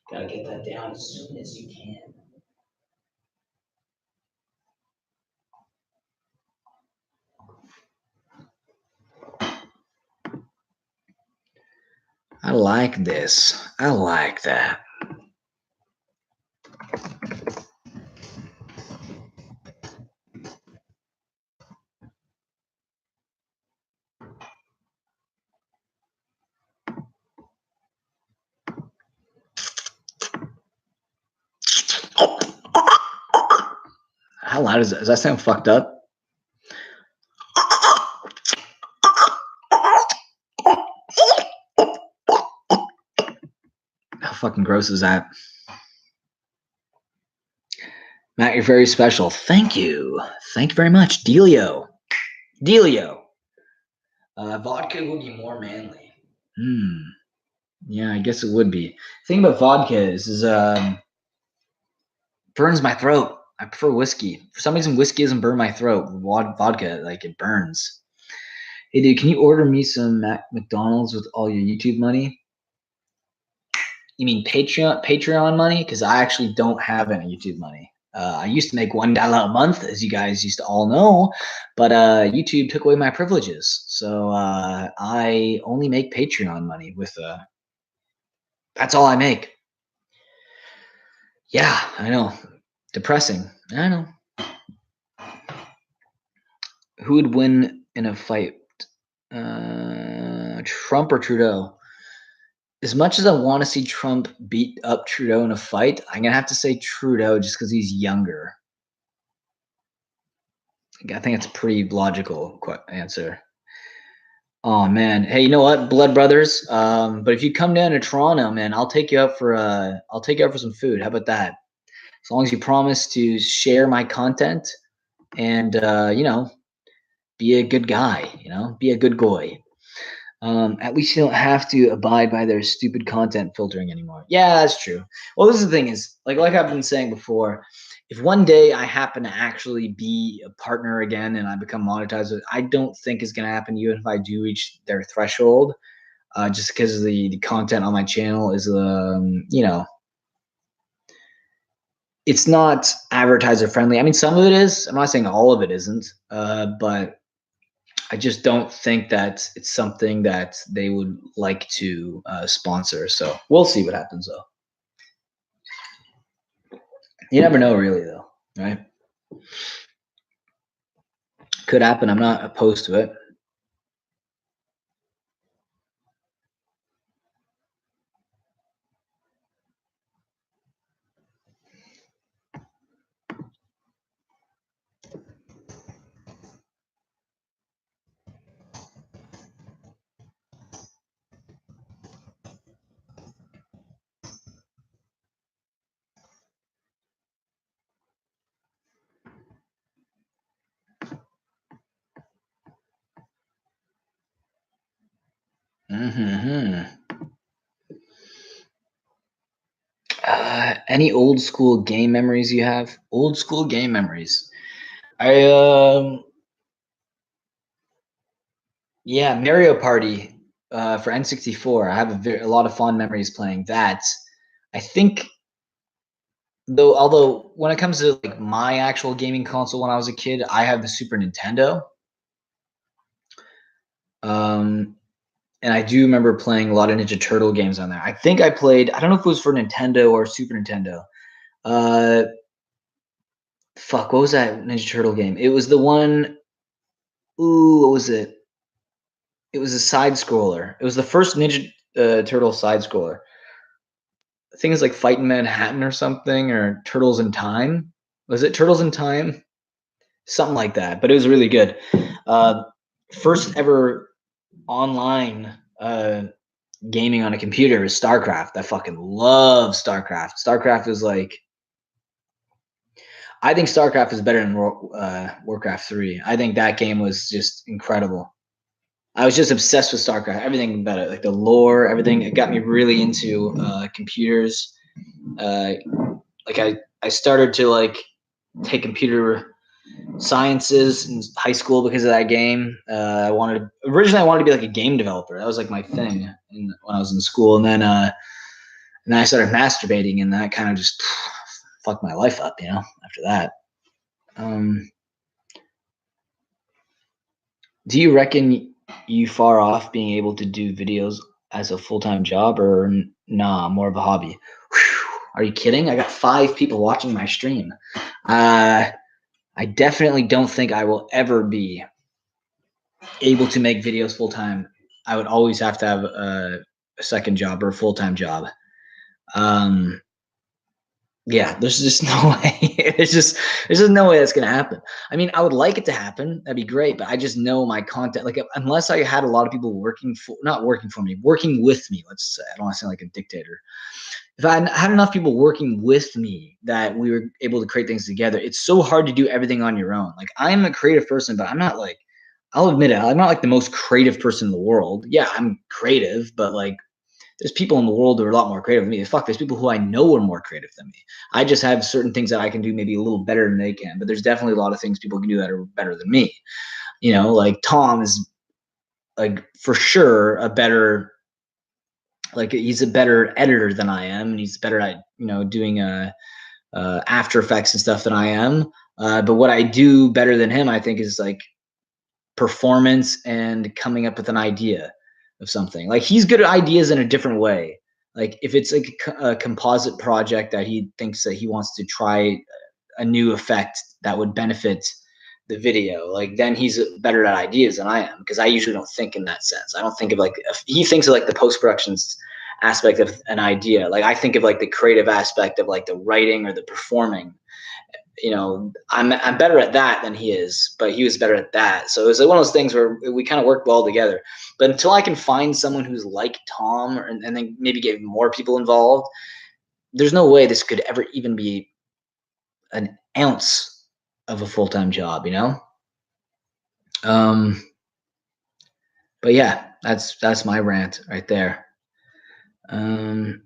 Gotta get that down as soon as you can. I like this. I like that. How loud is that? Does that sound fucked up? How fucking gross is that? Matt, you're very special. Thank you. Thank you very much. Delio. Vodka would be more manly. Yeah, I guess it would be. The thing about vodka is burns my throat. I prefer whiskey. For some reason, whiskey doesn't burn my throat. Vodka, like, it burns. Hey, dude, can you order me some McDonald's with all your YouTube money? You mean Patreon money? Because I actually don't have any YouTube money. I used to make $1 a month, as you guys used to all know, but YouTube took away my privileges. So I only make Patreon money with that's all I make. Yeah, I know. Depressing. I know. Who would win in a fight? Trump or Trudeau? As much as I want to see Trump beat up Trudeau in a fight, I'm gonna have to say Trudeau just because he's younger. I think it's a pretty logical answer. Oh man, hey, you know what, Blood Brothers? But if you come down to Toronto, man, I'll take you out for some food. How about that? As long as you promise to share my content and be a good guy, be a good boy. At least you don't have to abide by their stupid content filtering anymore. Yeah, that's true. Well, this is the thing is, like I've been saying before, if one day I happen to actually be a partner again and I become monetized, I don't think it's going to happen even if I do reach their threshold, just because the content on my channel is, it's not advertiser friendly. I mean, some of it is. I'm not saying all of it isn't, but I just don't think that it's something that they would like to sponsor. So we'll see what happens, though. You never know, really, though, right? Could happen. I'm not opposed to it. Mm-hmm. Any old school game memories you have? Old school game memories. Yeah, Mario Party for N64. I have a lot of fond memories playing that. I think, though, although when it comes to like my actual gaming console when I was a kid, I have the Super Nintendo. And I do remember playing a lot of Ninja Turtle games on there. I think I played, I don't know if it was for Nintendo or Super Nintendo. Fuck, what was that Ninja Turtle game? It was the one, ooh, what was it? It was a side scroller. It was the first Ninja Turtle side scroller. I think it's like Fighting Manhattan or something, or Turtles in Time. Was it Turtles in Time? Something like that, but it was really good. First ever online gaming on a computer is StarCraft. I fucking love StarCraft. StarCraft is like, I think StarCraft is better than Warcraft 3. I think that game was just incredible. I was just obsessed with StarCraft. Everything about it, like the lore, everything. It got me really into computers. Like I started to like take computer sciences in high school because of that game. Originally I wanted to be like a game developer. That was like my thing when I was in school, and then I started masturbating, and that kind of just fucked my life up, after that. Do you reckon you far off being able to do videos as a full-time job, or nah, more of a hobby? Whew, are you kidding? I got 5 people watching my stream. I definitely don't think I will ever be able to make videos full-time. I would always have to have a second job or a full-time job. Yeah, there's just no way. There's just no way that's gonna happen. I mean, I would like it to happen. That'd be great, but I just know my content. Like, unless I had a lot of people not working for me, working with me. Let's say, I don't want to sound like a dictator. If I had enough people working with me that we were able to create things together, it's so hard to do everything on your own. Like, I'm a creative person, but I'm not like, I'll admit it, I'm not like the most creative person in the world. Yeah, I'm creative, but like, there's people in the world who are a lot more creative than me. Fuck, there's people who I know are more creative than me. I just have certain things that I can do maybe a little better than they can, but there's definitely a lot of things people can do that are better than me. Like Tom is like for sure a better, like he's a better editor than I am, and he's better at, you know, doing After Effects and stuff than I am. But what I do better than him, I think, is like performance and coming up with an idea of something. Like he's good at ideas in a different way. Like if it's like a composite project that he thinks that he wants to try a new effect that would benefit the video, like then he's better at ideas than I am, because I usually don't think in that sense. I don't think of like, he thinks of like the post-productions aspect of an idea. Like I think of like the creative aspect of like the writing or the performing. You know, I'm better at that than he is, but he was better at that. So it was like one of those things where we kind of worked well together. But until I can find someone who's like Tom, and then maybe get more people involved, there's no way this could ever even be an ounce of a full-time job, you know? But yeah, that's my rant right there. Have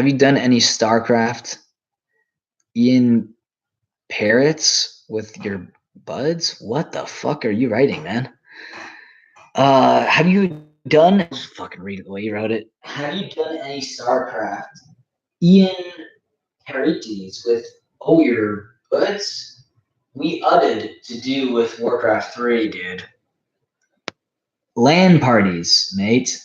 you done any StarCraft in parrots with your buds? What the fuck are you writing, man? Have you done, just fucking read it the way you wrote it. Have you done any StarCraft in parrots with your buds? We udded to do with Warcraft 3, dude. LAN parties, mate.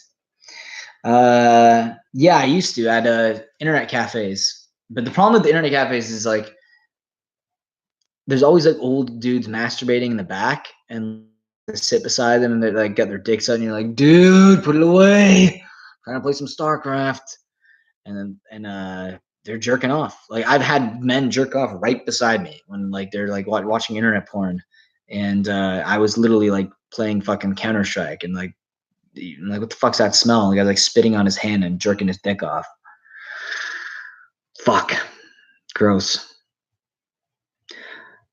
Yeah, I used to at internet cafes. But the problem with the internet cafes is like there's always like old dudes masturbating in the back, and they sit beside them and they like got their dicks out, and you're like, dude, put it away. I'm trying to play some StarCraft. And they're jerking off. Like I've had men jerk off right beside me when like they're like watching internet porn, and I was literally like playing fucking Counter-Strike, and like what the fuck's that smell? The guy's like spitting on his hand and jerking his dick off. Fuck, gross.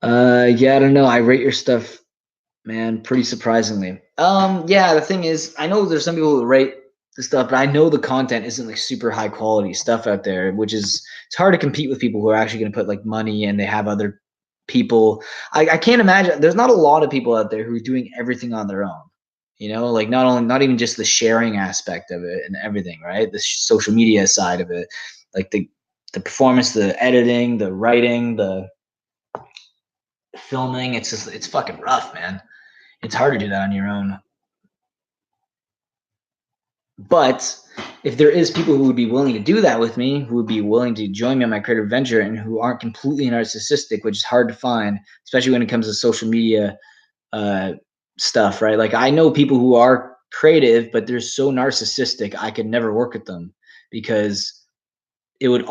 Yeah, I don't know. I rate your stuff, man, pretty surprisingly. Yeah, the thing is, I know there's some people who rate the stuff, but I know the content isn't like super high quality stuff out there, which is, it's hard to compete with people who are actually going to put like money, and they have other people. I can't imagine, there's not a lot of people out there who are doing everything on their own. You know, like not even just the sharing aspect of it and everything, right? The social media side of it, like the performance, the editing, the writing, the filming. It's just, it's fucking rough, man. It's hard to do that on your own. But if there is people who would be willing to do that with me, who would be willing to join me on my creative venture, and who aren't completely narcissistic, which is hard to find, especially when it comes to social media stuff, right? Like I know people who are creative, but they're so narcissistic, I could never work with them, because it would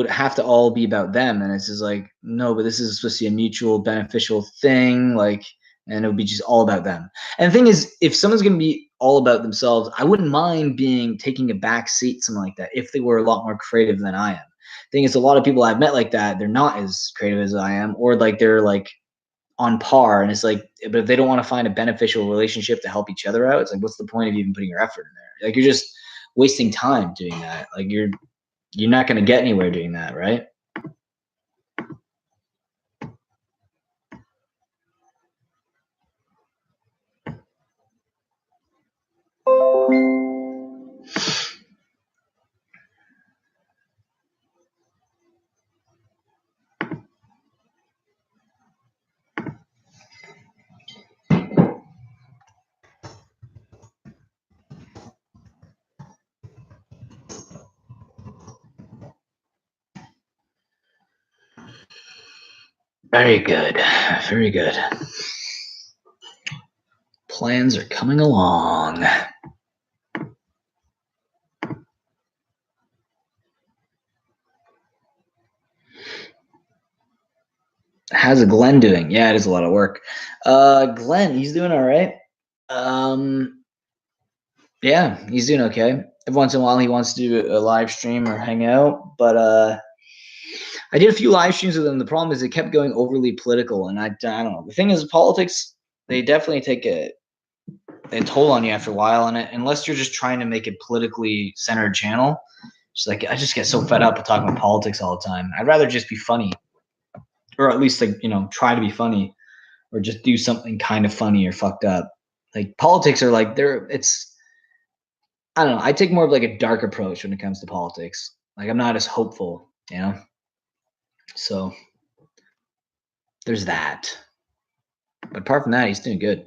have to all be about them. And it's just like, no, but this is supposed to be a mutual beneficial thing. Like, and it would be just all about them. And the thing is, if someone's going to be all about themselves, I wouldn't mind taking a back seat, something like that, if they were a lot more creative than I am. The thing is, a lot of people I've met like that, they're not as creative as I am, or like they're like on par. And it's like, but if they don't want to find a beneficial relationship to help each other out, it's like, what's the point of even putting your effort in there? Like, you're just wasting time doing that. Like you're not going to get anywhere doing that, right? Very good. Very good. Plans are coming along. How's Glenn doing? Yeah, it is a lot of work. Glenn, he's doing all right. Yeah, he's doing okay. Every once in a while, he wants to do a live stream or hang out. But I did a few live streams with him. The problem is it kept going overly political, and I don't know. The thing is, politics, they definitely take a toll on you after a while, and unless you're just trying to make a politically centered channel, it's like I just get so fed up with talking about politics all the time. I'd rather just be funny, or at least like, you know, try to be funny. or just do something kind of funny or fucked up. Like politics are like I don't know. I take more of like a dark approach when it comes to politics. Like I'm not as hopeful, you know? So there's that. But apart from that, he's doing good.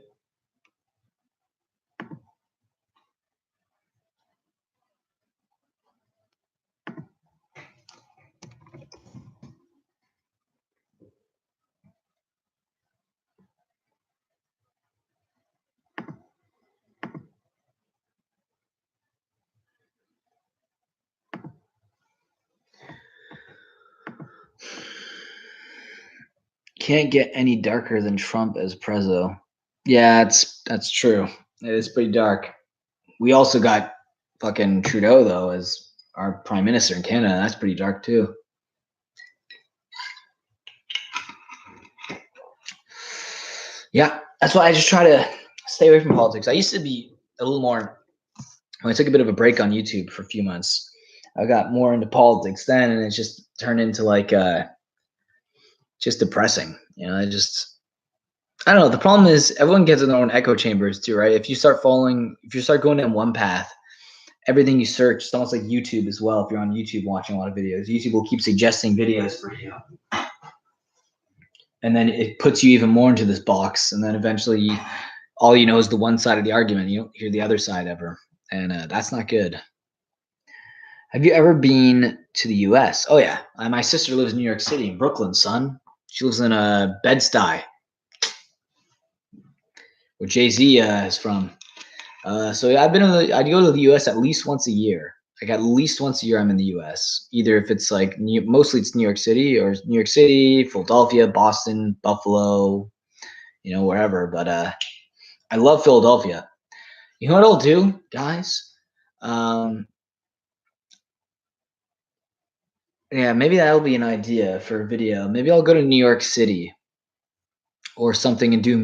Can't get any darker than Trump as preso. Yeah, that's true. It is pretty dark. We also got fucking Trudeau though as our prime minister in Canada. That's pretty dark too. Yeah, that's why I just try to stay away from politics. I used to be a little more. When I took a bit of a break on YouTube for a few months, I got more into politics then, and it just turned into like just depressing. You know, I don't know. The problem is everyone gets in their own echo chambers too, right? If you start going down one path, everything you search, it's almost like YouTube as well. If you're on YouTube watching a lot of videos, YouTube will keep suggesting videos for you. And then it puts you even more into this box. And then eventually all you know is the one side of the argument. You don't hear the other side ever. And that's not good. Have you ever been to the US? Oh, yeah. My sister lives in New York City, in Brooklyn, son. She lives in Bed-Stuy, where Jay-Z is from. So yeah, I'd go to the US at least once a year. Like at least once a year I'm in the US. Either if it's like mostly it's New York City or New York City, Philadelphia, Boston, Buffalo, you know, wherever. But I love Philadelphia. You know what I'll do, guys? Yeah, maybe that'll be an idea for a video. Maybe I'll go to New York City or something and do a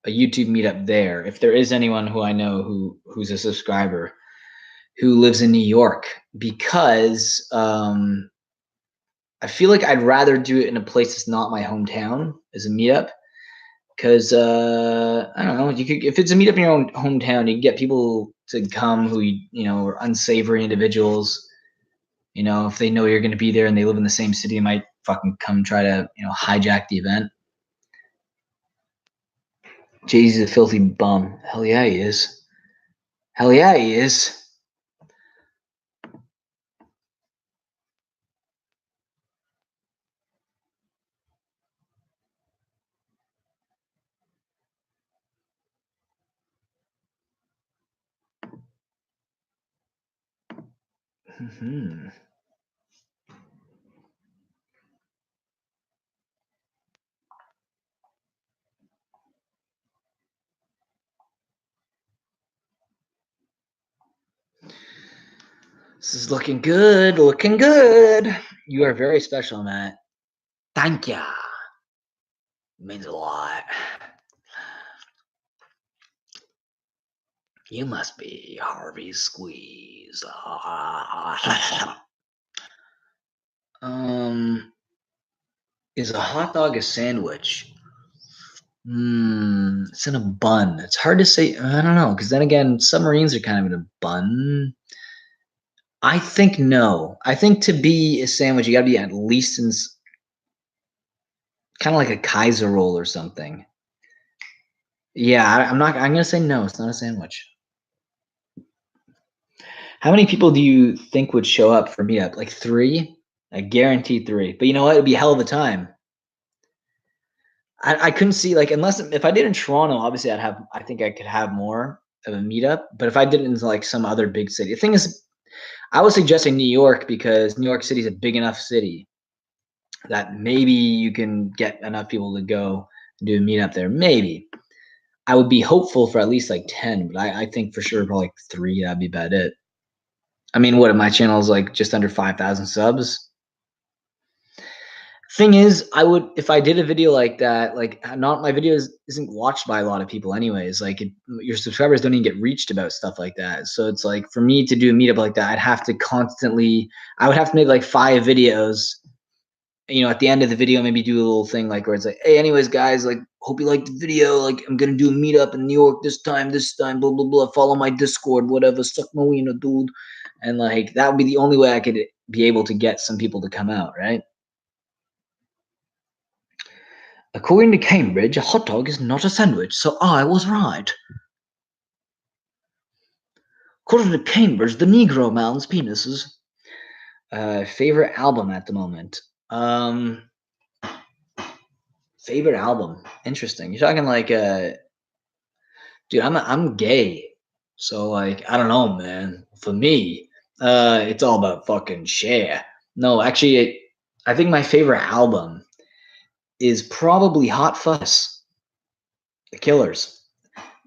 YouTube meetup there. If there is anyone who I know who's a subscriber who lives in New York, because I feel like I'd rather do it in a place that's not my hometown as a meetup. Because I don't know, if it's a meetup in your own hometown, you can get people to come who are unsavory individuals. You know, if they know you're going to be there and they live in the same city, they might fucking come try to hijack the event. Jay-Z's a filthy bum. Hell yeah, he is. Hell yeah, he is. Mm-hmm. This is looking good, looking good. You are very special, Matt. Thank ya. It means a lot. You must be Harvey Squeeze. Is a hot dog a sandwich? It's in a bun. It's hard to say. I don't know, because then again, submarines are kind of in a bun. I think no. I think to be a sandwich, you got to be at least in kind of like a Kaiser roll or something. Yeah, I'm gonna say no. It's not a sandwich. How many people do you think would show up for meetup? Like 3? I guarantee 3. But you know what? It'd be a hell of a time. I couldn't see, like, unless if I did in Toronto, obviously I think I could have more of a meetup. But if I did it in like some other big city, the thing is, I was suggesting New York because New York City is a big enough city that maybe you can get enough people to go and do a meetup there. Maybe. I would be hopeful for at least like 10, but I think for sure probably like 3, that'd be about it. I mean, what, my channel is like just under 5,000 subs. Thing is, if I did a video like that, like not my videos isn't watched by a lot of people anyways. Like your subscribers don't even get reached about stuff like that. So it's like for me to do a meetup like that, I would have to make like 5 videos at the end of the video, maybe do a little thing like where it's like, hey, anyways, guys, like, hope you liked the video. Like, I'm gonna do a meetup in New York this time, blah blah blah. Follow my Discord, whatever. Suck my wiener, dude. And like that would be the only way I could be able to get some people to come out, right? According to Cambridge, a hot dog is not a sandwich, so I was right. According to Cambridge, the Negro mounds penises. Favorite album at the moment. Favorite album. Interesting. You're talking like dude, I'm gay. So like I don't know, man. For me, it's all about fucking Cher. No, actually I think my favorite album is probably Hot Fuss, The Killers.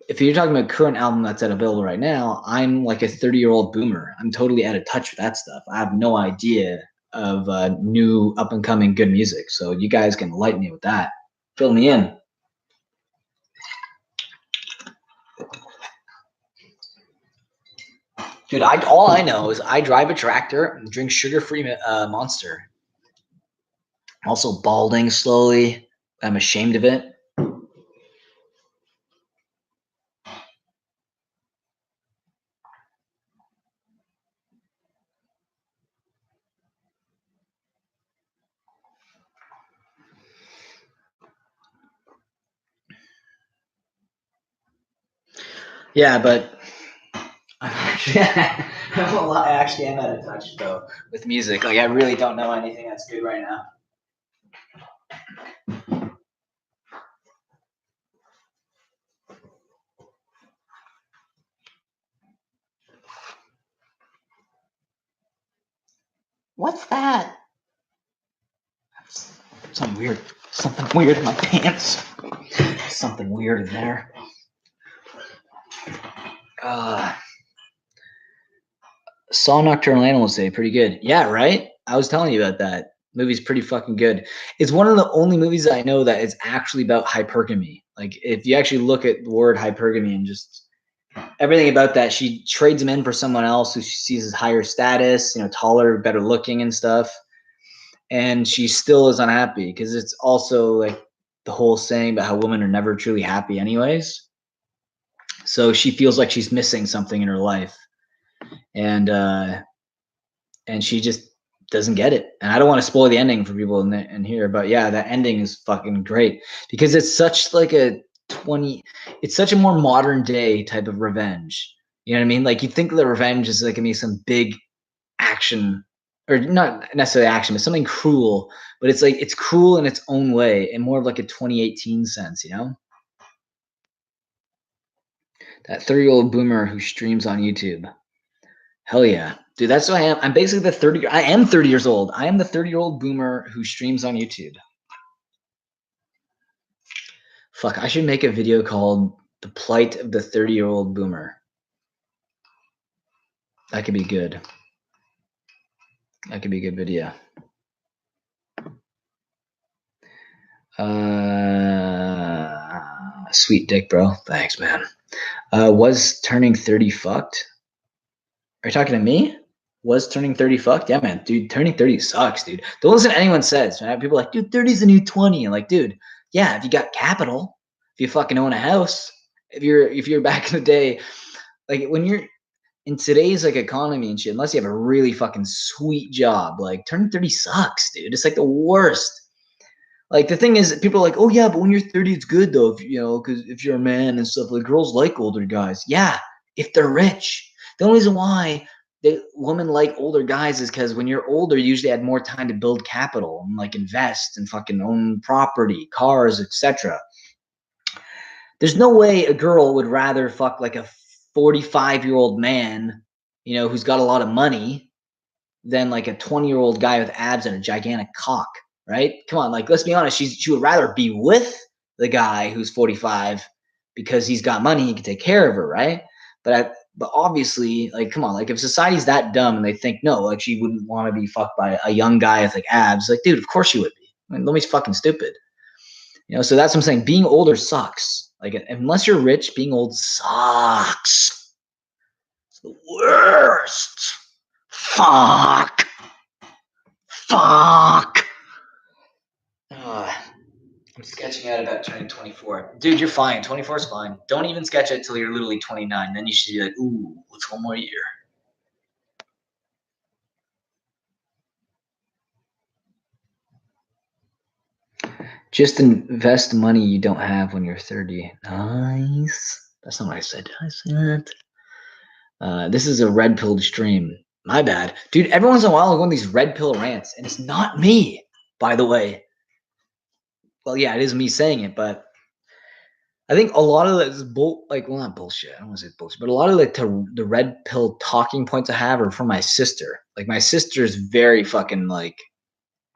If you're talking about current album that's available right now, I'm like a 30-year-old boomer. I'm totally out of touch with that stuff. I have no idea of new up and coming good music. So you guys can enlighten me with that. Fill me in. Dude, all I know is I drive a tractor and drink sugar-free Monster. I'm also balding slowly. I'm ashamed of it. Yeah, but I actually am out of touch though with music. Like I really don't know anything that's good right now. What's that? Something weird. Something weird in my pants. Something weird in there. Saw Nocturnal Animals Day, pretty good. Yeah, right? I was telling you about that. Movie's pretty fucking good. It's one of the only movies I know that is actually about hypergamy. Like, if you actually look at the word hypergamy and just everything about that, she trades him in for someone else who she sees as higher status, taller, better looking and stuff. And she still is unhappy because it's also like the whole saying about how women are never truly happy anyways. So she feels like she's missing something in her life. And she just doesn't get it. And I don't want to spoil the ending for people in here, but yeah, that ending is fucking great because it's such like it's such a more modern day type of revenge. You know what I mean? Like you think the revenge is like gonna be some big action, or not necessarily action, but something cruel. But it's like it's cruel in its own way, and more of like a 2018 sense, That 30-year-old boomer who streams on YouTube. Hell yeah. Dude, that's who I am. I'm basically I am 30 years old. I am the 30-year-old boomer who streams on YouTube. Fuck, I should make a video called The Plight of the 30-Year-Old Boomer. That could be good. That could be a good video. Sweet dick, bro. Thanks, man. Was turning 30 fucked? Are you talking to me? Was turning 30 fucked? Yeah, man. Dude, turning 30 sucks, dude. Don't listen to anyone says. Man. People are like, dude, 30 is the new 20. And like, dude, yeah, if you got capital, if you fucking own a house, if you're back in the day, like when you're in today's like economy and shit, unless you have a really fucking sweet job, like turning 30 sucks, dude. It's like the worst. Like the thing is, people are like, oh yeah, but when you're 30, it's good though, because if you're a man and stuff, like girls like older guys. Yeah, if they're rich. The only reason why women like older guys is because when you're older, you usually had more time to build capital and like invest and fucking own property, cars, etc. There's no way a girl would rather fuck like a 45-year-old man, who's got a lot of money than like a 20-year-old guy with abs and a gigantic cock, right? Come on, like let's be honest, she would rather be with the guy who's 45 because he's got money, he can take care of her, right? But obviously, like, come on, like if society's that dumb and they think no, like she wouldn't want to be fucked by a young guy with like abs, like dude, of course she would be. I mean, nobody's fucking stupid. So that's what I'm saying. Being older sucks. Like unless you're rich, being old sucks. It's the worst. Fuck. I'm sketching out about turning 24. Dude, you're fine. 24 is fine. Don't even sketch it till you're literally 29. Then you should be like, ooh, what's one more year? Just invest money you don't have when you're 30. Nice. That's not what I said. Did I say that? This is a red pilled stream. My bad. Dude, every once in a while I go on these red pill rants, and it's not me, by the way. Well, yeah, it is me saying it, but I think a lot of that is not bullshit. I don't want to say bullshit, but a lot of the red pill talking points I have are from my sister. Like my sister's very fucking like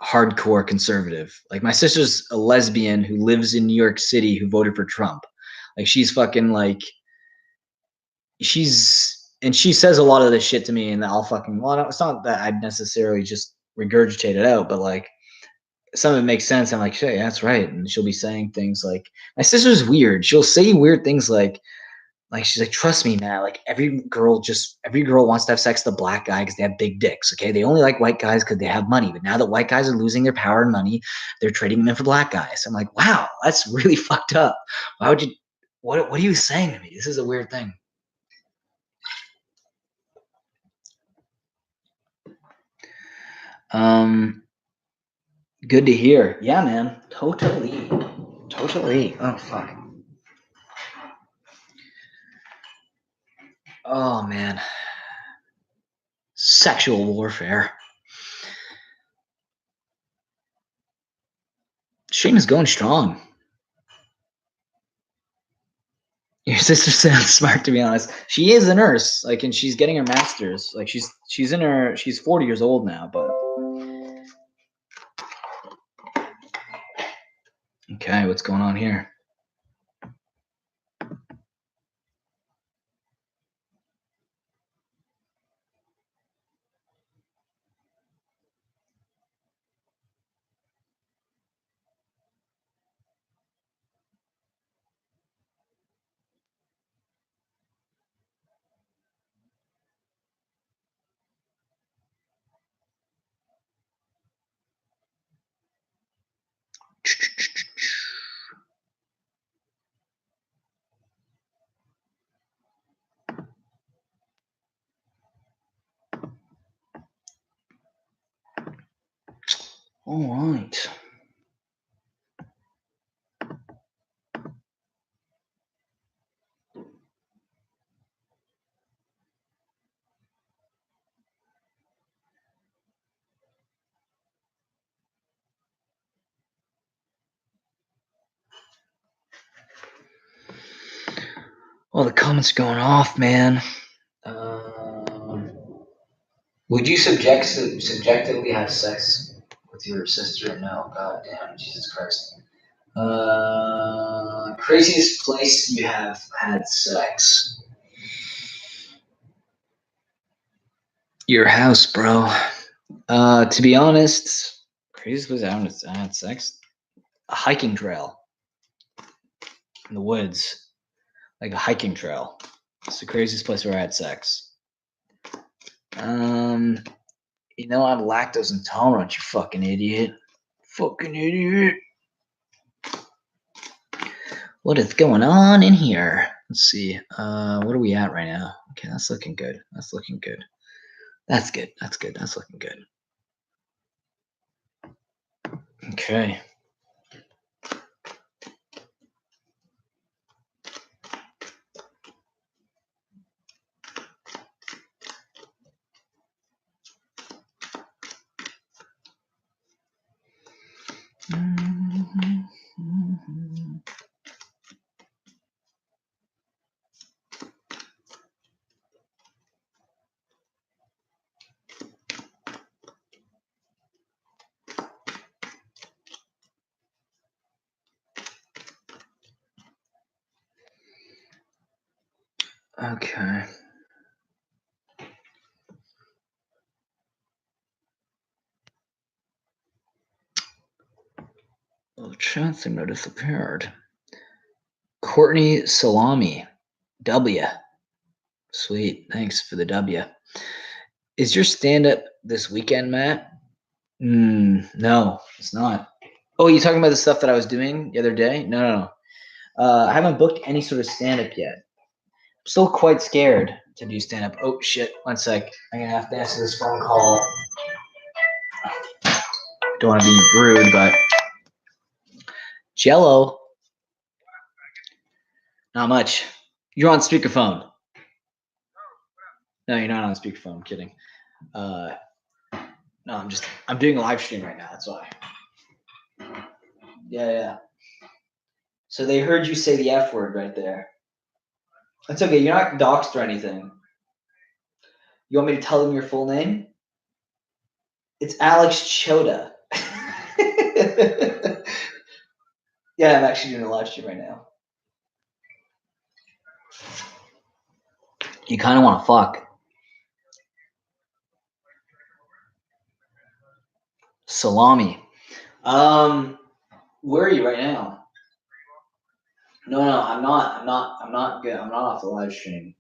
hardcore conservative. Like my sister's a lesbian who lives in New York City who voted for Trump. Like she's fucking like she says a lot of this shit to me, and I'll fucking it's not that I'd necessarily just regurgitate it out, but like some of it makes sense. I'm like, shit, yeah, that's right. And she'll be saying things like, my sister's weird. She'll say weird things like she's like, trust me, man. Like every girl wants to have sex with a black guy because they have big dicks. Okay, they only like white guys because they have money. But now that white guys are losing their power and money, they're trading them in for black guys. I'm like, wow, that's really fucked up. Why would you? What are you saying to me? This is a weird thing. Good to hear. Yeah, man. Totally. Oh fuck. Oh man. Sexual warfare. Stream is going strong. Your sister sounds smart, to be honest. She is a nurse, like, and she's getting her master's. Like, she's 40 years old now, but okay, what's going on here? All right. Well, the comments going off, man. Would you subjectively have sex with your sister? No. God damn, Jesus Christ. Craziest place you have had sex? Your house, bro. To be honest, craziest place I had sex? A hiking trail in the woods, like a hiking trail. It's the craziest place where I had sex. You know I'm lactose intolerant, you fucking idiot. Fucking idiot. What is going on in here? Let's see. What are we at right now? Okay, that's looking good. That's looking good. That's good. That's good. That's looking good. Okay. Okay. Well, chat seemed to have disappeared. Courtney Salami. W. Sweet. Thanks for the W. Is your stand-up this weekend, Matt? No, it's not. Oh, you talking about the stuff that I was doing the other day? No. I haven't booked any sort of stand-up yet. I'm still quite scared to do stand-up. Oh, shit. 1 sec. I'm going to have to answer this phone call. Don't want to be rude, but... Jello. Not much. You're on speakerphone. No, you're not on speakerphone. I'm kidding. No, I'm doing a live stream right now. That's why. Yeah. So they heard you say the F word right there. That's okay. You're not doxxed or anything. You want me to tell them your full name? It's Alex Choda. Yeah, I'm actually doing a live stream right now. You kind of want to fuck. Salami. Where are you right now? No, I'm not good. I'm not off the live stream.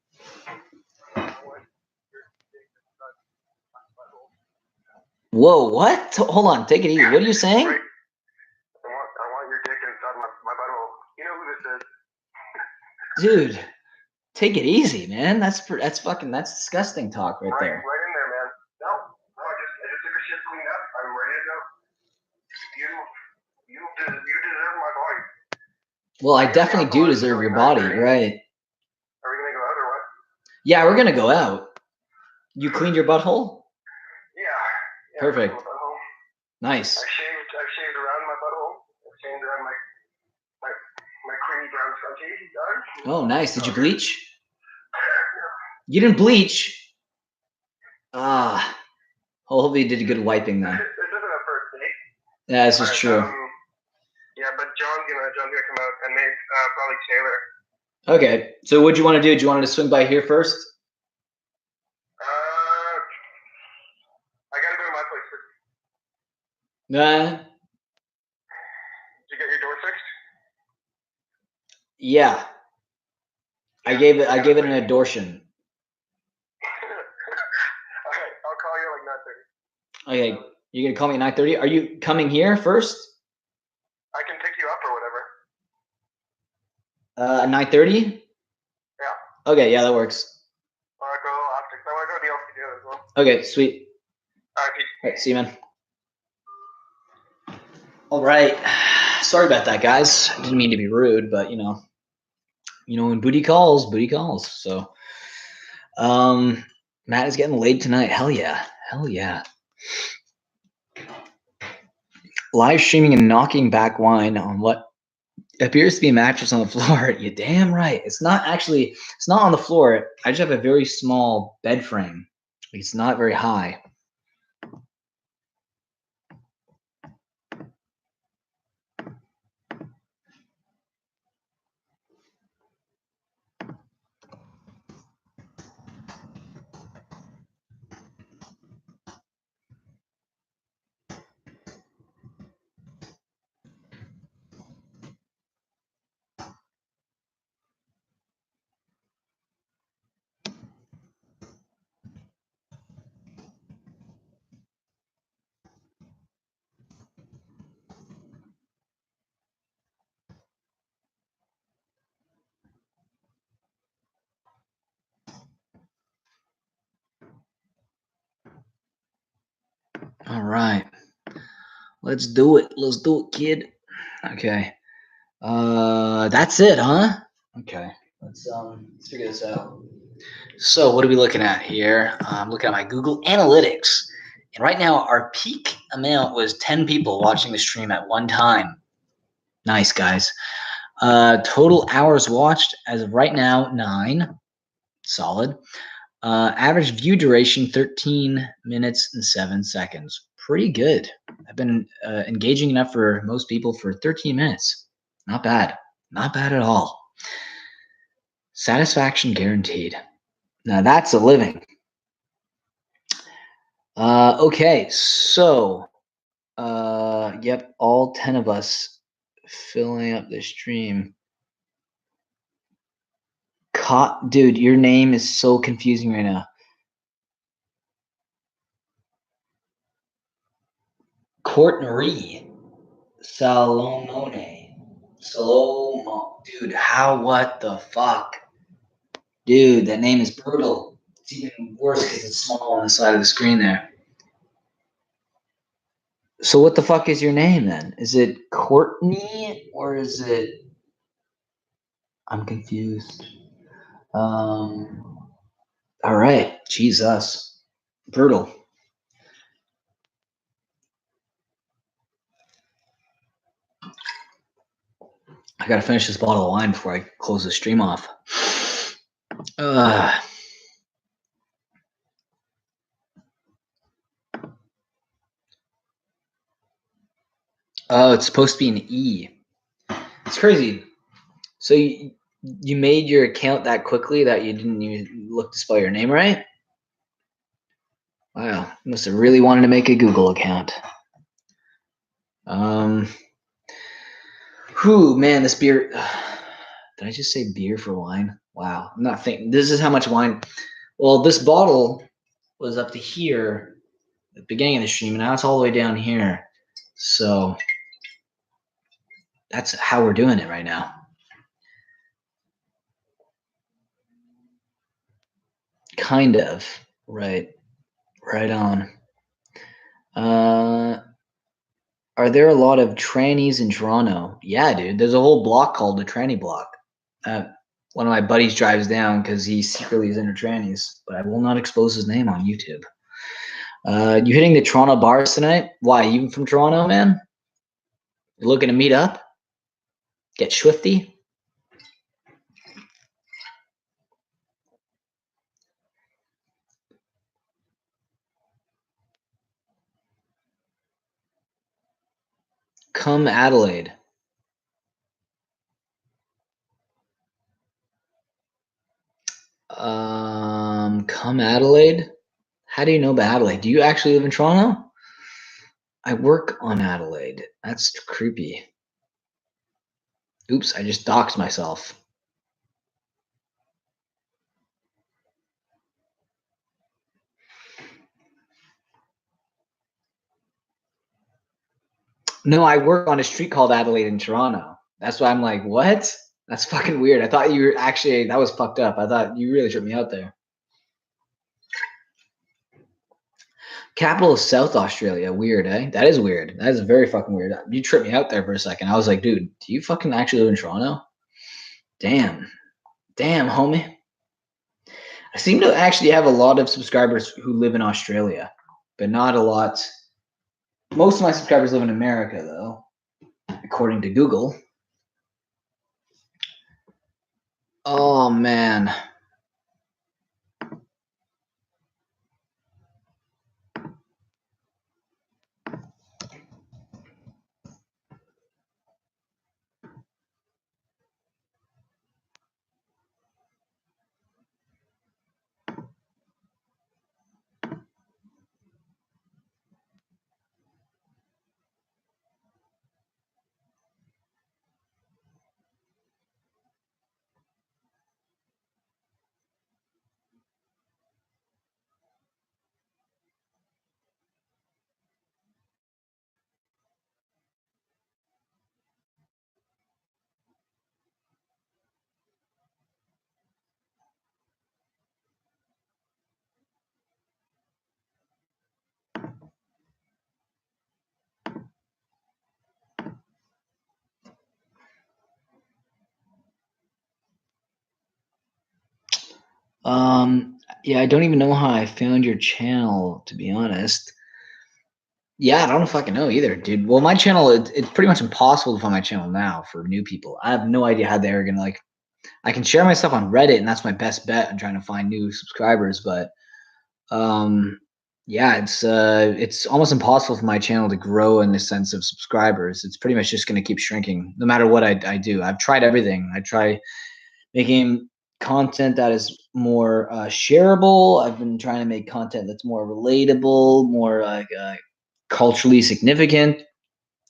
Whoa, what? Hold on, take it easy. What are you saying? I want your dick inside my butthole. You know who this is? Dude, take it easy, man. That's disgusting talk right there. Right in there, man. No, I just took a shit clean up. I'm ready to go. You deserve my body. Well, I definitely do deserve your body, right? Are we gonna go out or what? Yeah, we're gonna go out. You cleaned your butthole? Yeah. Perfect. Nice. I shaved around my butthole. I shaved around my creamy brown frontage. Oh, nice. Did you bleach? You didn't bleach. Hopefully you did a good wiping then. This isn't a first date. Yeah, this is true. Yeah, but John's gonna come out and maybe probably Taylor. Okay. So what do you want to do? Do you want to swing by here first? I gotta go to my place first. Nah. Did you get your door fixed? Yeah. I gave it an adortion. Okay, I'll call you like 9:30. Okay, you're gonna call me at 9:30. Are you coming here first? I can pick you up or whatever. At 9:30? Yeah. Okay, yeah, that works. I wanna go to the LCD as well. Okay, sweet. All right, peace. All right, see you, man. All right. Sorry about that, guys. I didn't mean to be rude, but you know, when booty calls. So, Matt is getting laid tonight. Hell yeah. Live streaming and knocking back wine on what appears to be a mattress on the floor. You're damn right. It's not on the floor. I just have a very small bed frame. It's not very high. All right. Let's do it, kid. Okay. That's it, huh? Okay. Let's figure this out. So what are we looking at here? I'm looking at my Google Analytics. And right now our peak amount was 10 people watching the stream at one time. Nice, guys. Total hours watched as of right now, 9. Solid. Average view duration, 13 minutes and 7 seconds. Pretty good. I've been engaging enough for most people for 13 minutes. Not bad. Not bad at all. Satisfaction guaranteed. Now that's a living. Okay, so yep, all 10 of us filling up the stream. Dude, your name is so confusing right now. Courtney. Salomone. Salomo. Dude, what the fuck? Dude, that name is brutal. It's even worse because it's small on the side of the screen there. So what the fuck is your name then? Is it Courtney or is it... I'm confused. All right. Jesus. Brutal. I gotta finish this bottle of wine before I close the stream off. Oh, it's supposed to be an E. It's crazy. So you made your account that quickly that you didn't even look to spell your name right? Wow. You must have really wanted to make a Google account. Man, this beer... Did I just say beer for wine? Wow. I'm not thinking... This is how much wine... Well, this bottle was up to here at the beginning of the stream, and now it's all the way down here. So that's how we're doing it right now. Kind of. Right. Right on. Are there a lot of trannies in Toronto? Yeah, dude. There's a whole block called the tranny block. One of my buddies drives down because he secretly is into trannies, but I will not expose his name on YouTube. You hitting the Toronto bars tonight? Why? You from Toronto, man? You looking to meet up? Get swifty? Come Adelaide. Come Adelaide? How do you know about Adelaide? Do you actually live in Toronto? I work on Adelaide. That's creepy. Oops, I just doxed myself. No, I work on a street called Adelaide in Toronto. That's why I'm like, what? That's fucking weird. I thought you were actually... That was fucked up. I thought you really tripped me out there. Capital of South Australia. Weird, eh? That is weird. That is very fucking weird. You tripped me out there for a second. I was like, dude, do you fucking actually live in Toronto? Damn. Damn, homie. I seem to actually have a lot of subscribers who live in Australia, but not a lot. Most of my subscribers live in America, though, according to Google. Oh, man. Yeah, I don't even know how I found your channel, to be honest. Yeah, I don't fucking know either, dude. Well, my channel, it's pretty much impossible to find my channel now for new people. I have no idea how they're gonna like... I can share my stuff on Reddit, and that's my best bet on trying to find new subscribers, but yeah, it's almost impossible for my channel to grow in the sense of subscribers. It's pretty much just going to keep shrinking no matter what I do. I've tried everything. I try making content that is more shareable. I've been trying to make content that's more relatable, more like culturally significant.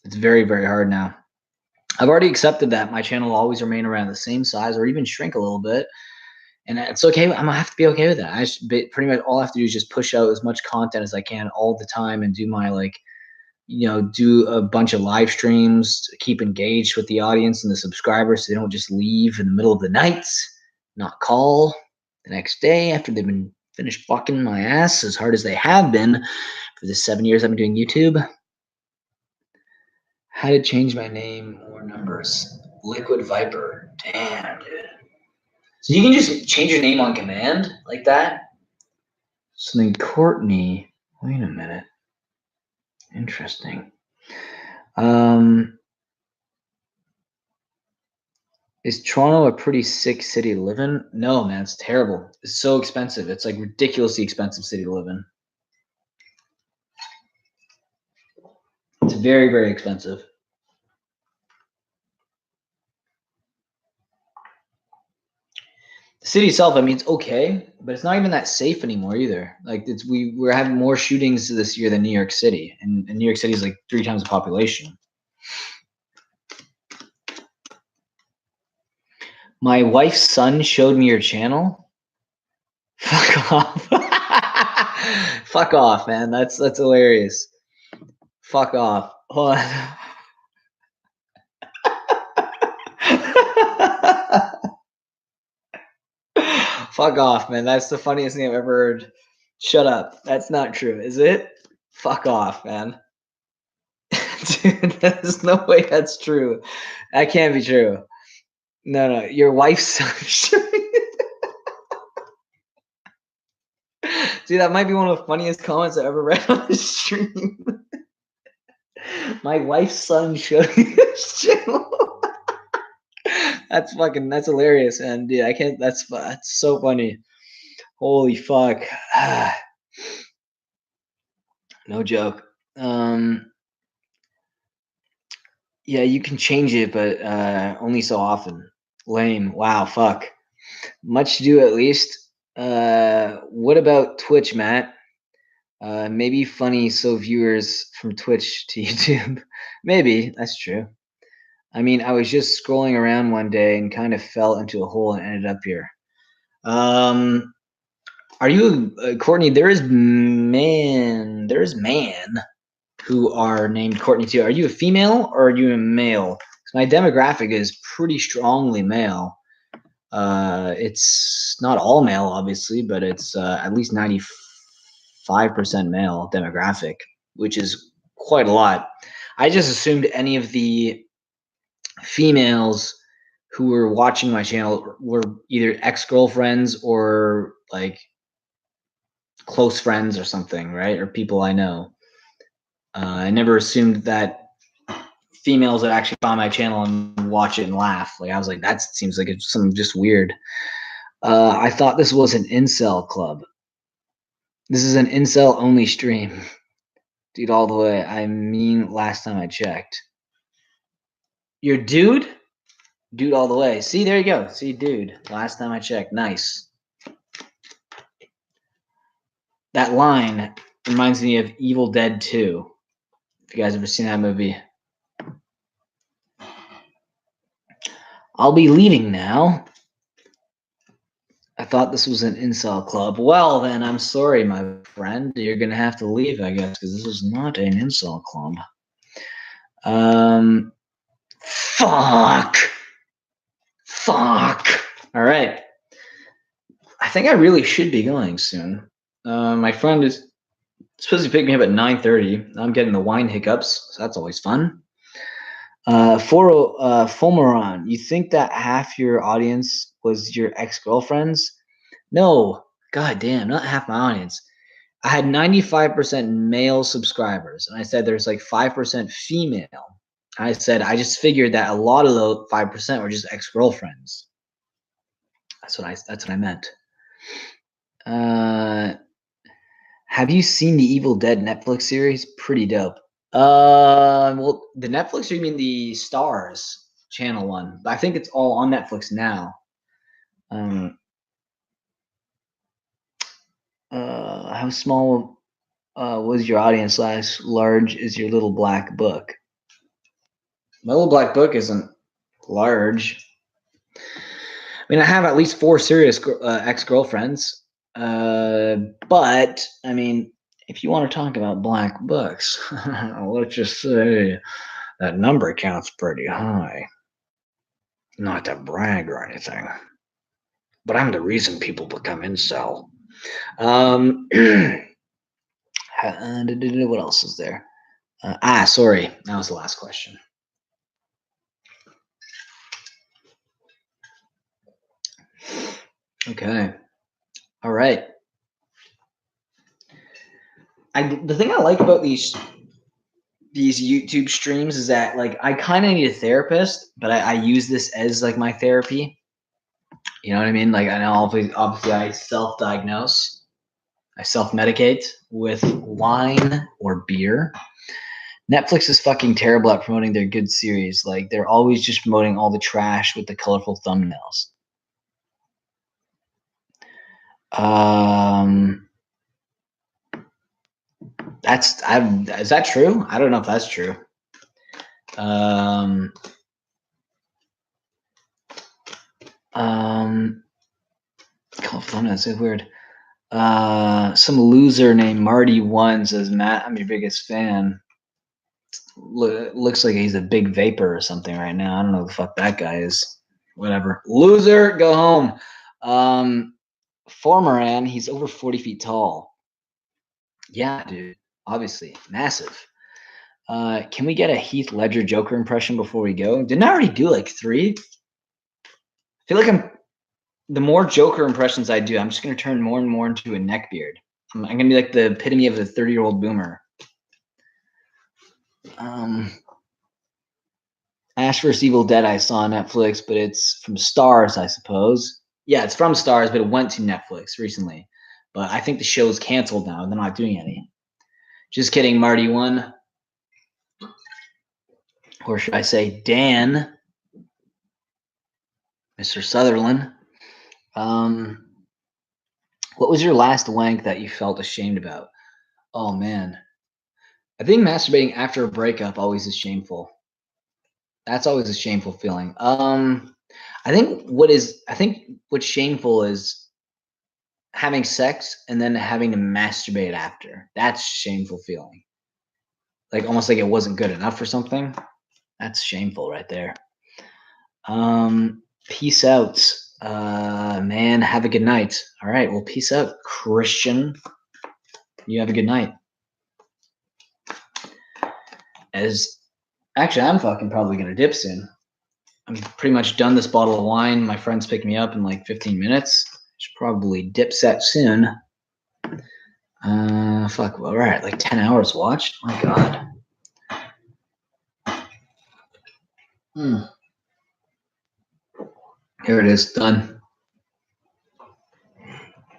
It's very, very hard now. I've already accepted that my channel will always remain around the same size or even shrink a little bit. And it's okay. I'm gonna have to be okay with that. Pretty much all I have to do is just push out as much content as I can all the time and do my like do a bunch of live streams to keep engaged with the audience and the subscribers so they don't just leave in the middle of the night, not call the next day after they've been finished fucking my ass as hard as they have been for the 7 years I've been doing YouTube. How to change my name or numbers? Liquid Viper. Damn, dude. So you can just change your name on command like that? Something Courtney. Wait a minute. Interesting. Is Toronto a pretty sick city to live in? No, man, it's terrible. It's so expensive. It's like ridiculously expensive city to live in. It's very, very expensive. The city itself, I mean, it's okay, but it's not even that safe anymore either. Like we're having more shootings this year than New York City, and New York City is like 3 times the population. My wife's son showed me your channel. Fuck off. Fuck off, man. That's hilarious. Fuck off. Hold on. Fuck off, man. That's the funniest thing I've ever heard. Shut up. That's not true, is it? Fuck off, man. Dude, there's no way that's true. That can't be true. No. Your wife's son. Dude, that might be one of the funniest comments I ever read on the stream. My wife's son showed me this channel. That's hilarious, man. Dude, I can't. That's so funny. Holy fuck. No joke. Yeah, you can change it, but only so often. Lame. Wow, fuck. Much to do at least. What about Twitch, Matt? Maybe funny so viewers from Twitch to YouTube. Maybe, that's true. I mean, I was just scrolling around one day and kind of fell into a hole and ended up here. Are you, Courtney? There's man who are named Courtney too. Are you a female or are you a male? My demographic is pretty strongly male. It's not all male, obviously, but it's at least 95% male demographic, which is quite a lot. I just assumed any of the females who were watching my channel were either ex-girlfriends or like close friends or something, right? Or people I know. I never assumed that females would actually find my channel and watch it and laugh. Like I was like, that seems like it's something just weird. I thought this was an incel club. This is an incel only stream. Dude, all the way. I mean, last time I checked. You're dude? Dude all the way. See, there you go. See, dude. Last time I checked. Nice. That line reminds me of Evil Dead 2. If you guys ever seen that movie. I'll be leaving now. I thought this was an incel club. Well, then, I'm sorry, my friend. You're going to have to leave, I guess, because this is not an incel club. Fuck. All right. I think I really should be going soon. My friend is supposed to pick me up at 9:30. I'm getting the wine hiccups, so that's always fun. Fomeron, you think that half your audience was your ex-girlfriends? No, god damn, not half my audience. I had 95% male subscribers, and I said there's like 5% female. I said I just figured that a lot of those 5% were just ex-girlfriends. That's what I meant. Have you seen the Evil Dead Netflix series? Pretty dope. Well, the Netflix, or you mean the Stars channel one? I think it's all on Netflix now. How small was your audience / large is your little black book? My little black book isn't large. I mean, I have at least 4 serious ex-girlfriends. But I mean, if you want to talk about black books, let's just say that number count's pretty high. Not to brag or anything, but I'm the reason people become incel. What else is there? Sorry, that was the last question. Okay, all right. The thing I like about these YouTube streams is that like I kind of need a therapist, but I use this as like my therapy. You know what I mean? Like I know obviously I self-diagnose, I self-medicate with wine or beer. Netflix is fucking terrible at promoting their good series. Like they're always just promoting all the trash with the colorful thumbnails. Is that true? I don't know if that's true. That's so weird. Some loser named Marty One says, Matt, I'm your biggest fan. Looks like he's a big vapor or something right now. I don't know who the fuck that guy is. Whatever. Loser, go home. Formeran, he's over 40 feet tall. Yeah, dude. Obviously. Massive. Can we get a Heath Ledger Joker impression before we go? Didn't I already do like 3? I feel like the more Joker impressions I do, I'm just going to turn more and more into a neckbeard. I'm going to be like the epitome of a 30-year-old boomer. Ash vs. Evil Dead I saw on Netflix, but it's from Stars, I suppose. Yeah, it's from Stars, but it went to Netflix recently. But I think the show is canceled now. They're not doing any. Just kidding, Marty One. Or should I say Dan, Mr. Sutherland. What was your last wank that you felt ashamed about? Oh, man. I think masturbating after a breakup always is shameful. That's always a shameful feeling. I think what's shameful is having sex and then having to masturbate after. That's shameful feeling. Like almost like it wasn't good enough for something. That's shameful right there. Peace out. Man, have a good night. All right, well, peace out, Christian. You have a good night. Actually, I'm fucking probably gonna dip soon. I'm pretty much done this bottle of wine. My friends pick me up in like 15 minutes. Should probably dip set soon. Fuck. All right, like 10 hours watched. My God. Here it is, done.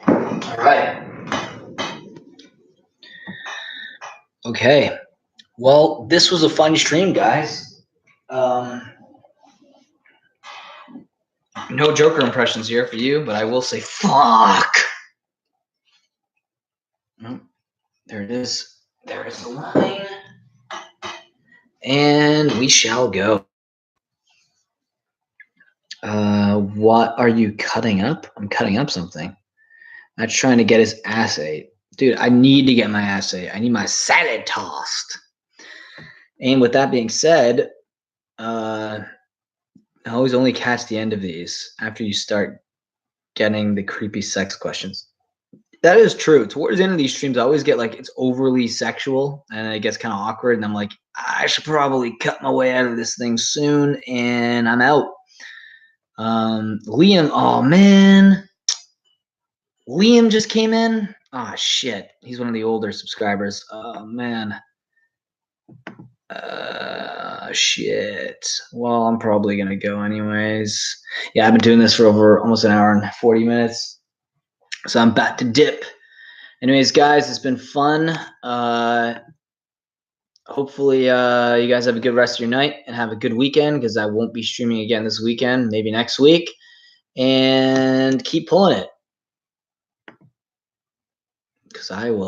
All right. Okay. Well, this was a fun stream, guys. No Joker impressions here for you, but I will say fuck. Oh, there it is. There is the line. And we shall go. What are you cutting up? I'm cutting up something. I'm trying to get his ass ate. Dude, I need to get my ass ate. I need my salad tossed. And with that being said, I always only catch the end of these after you start getting the creepy sex questions. That is true. Towards the end of these streams, I always get like it's overly sexual and it gets kind of awkward. And I'm like, I should probably cut my way out of this thing soon. And I'm out. Liam, oh man. Liam just came in. Oh shit. He's one of the older subscribers. Oh man. Shit. Well, I'm probably gonna go anyways. Yeah, I've been doing this for over almost an hour and 40 minutes. So I'm about to dip. Anyways, guys, it's been fun. Hopefully you guys have a good rest of your night and have a good weekend because I won't be streaming again this weekend, maybe next week. And keep pulling it. Because I will.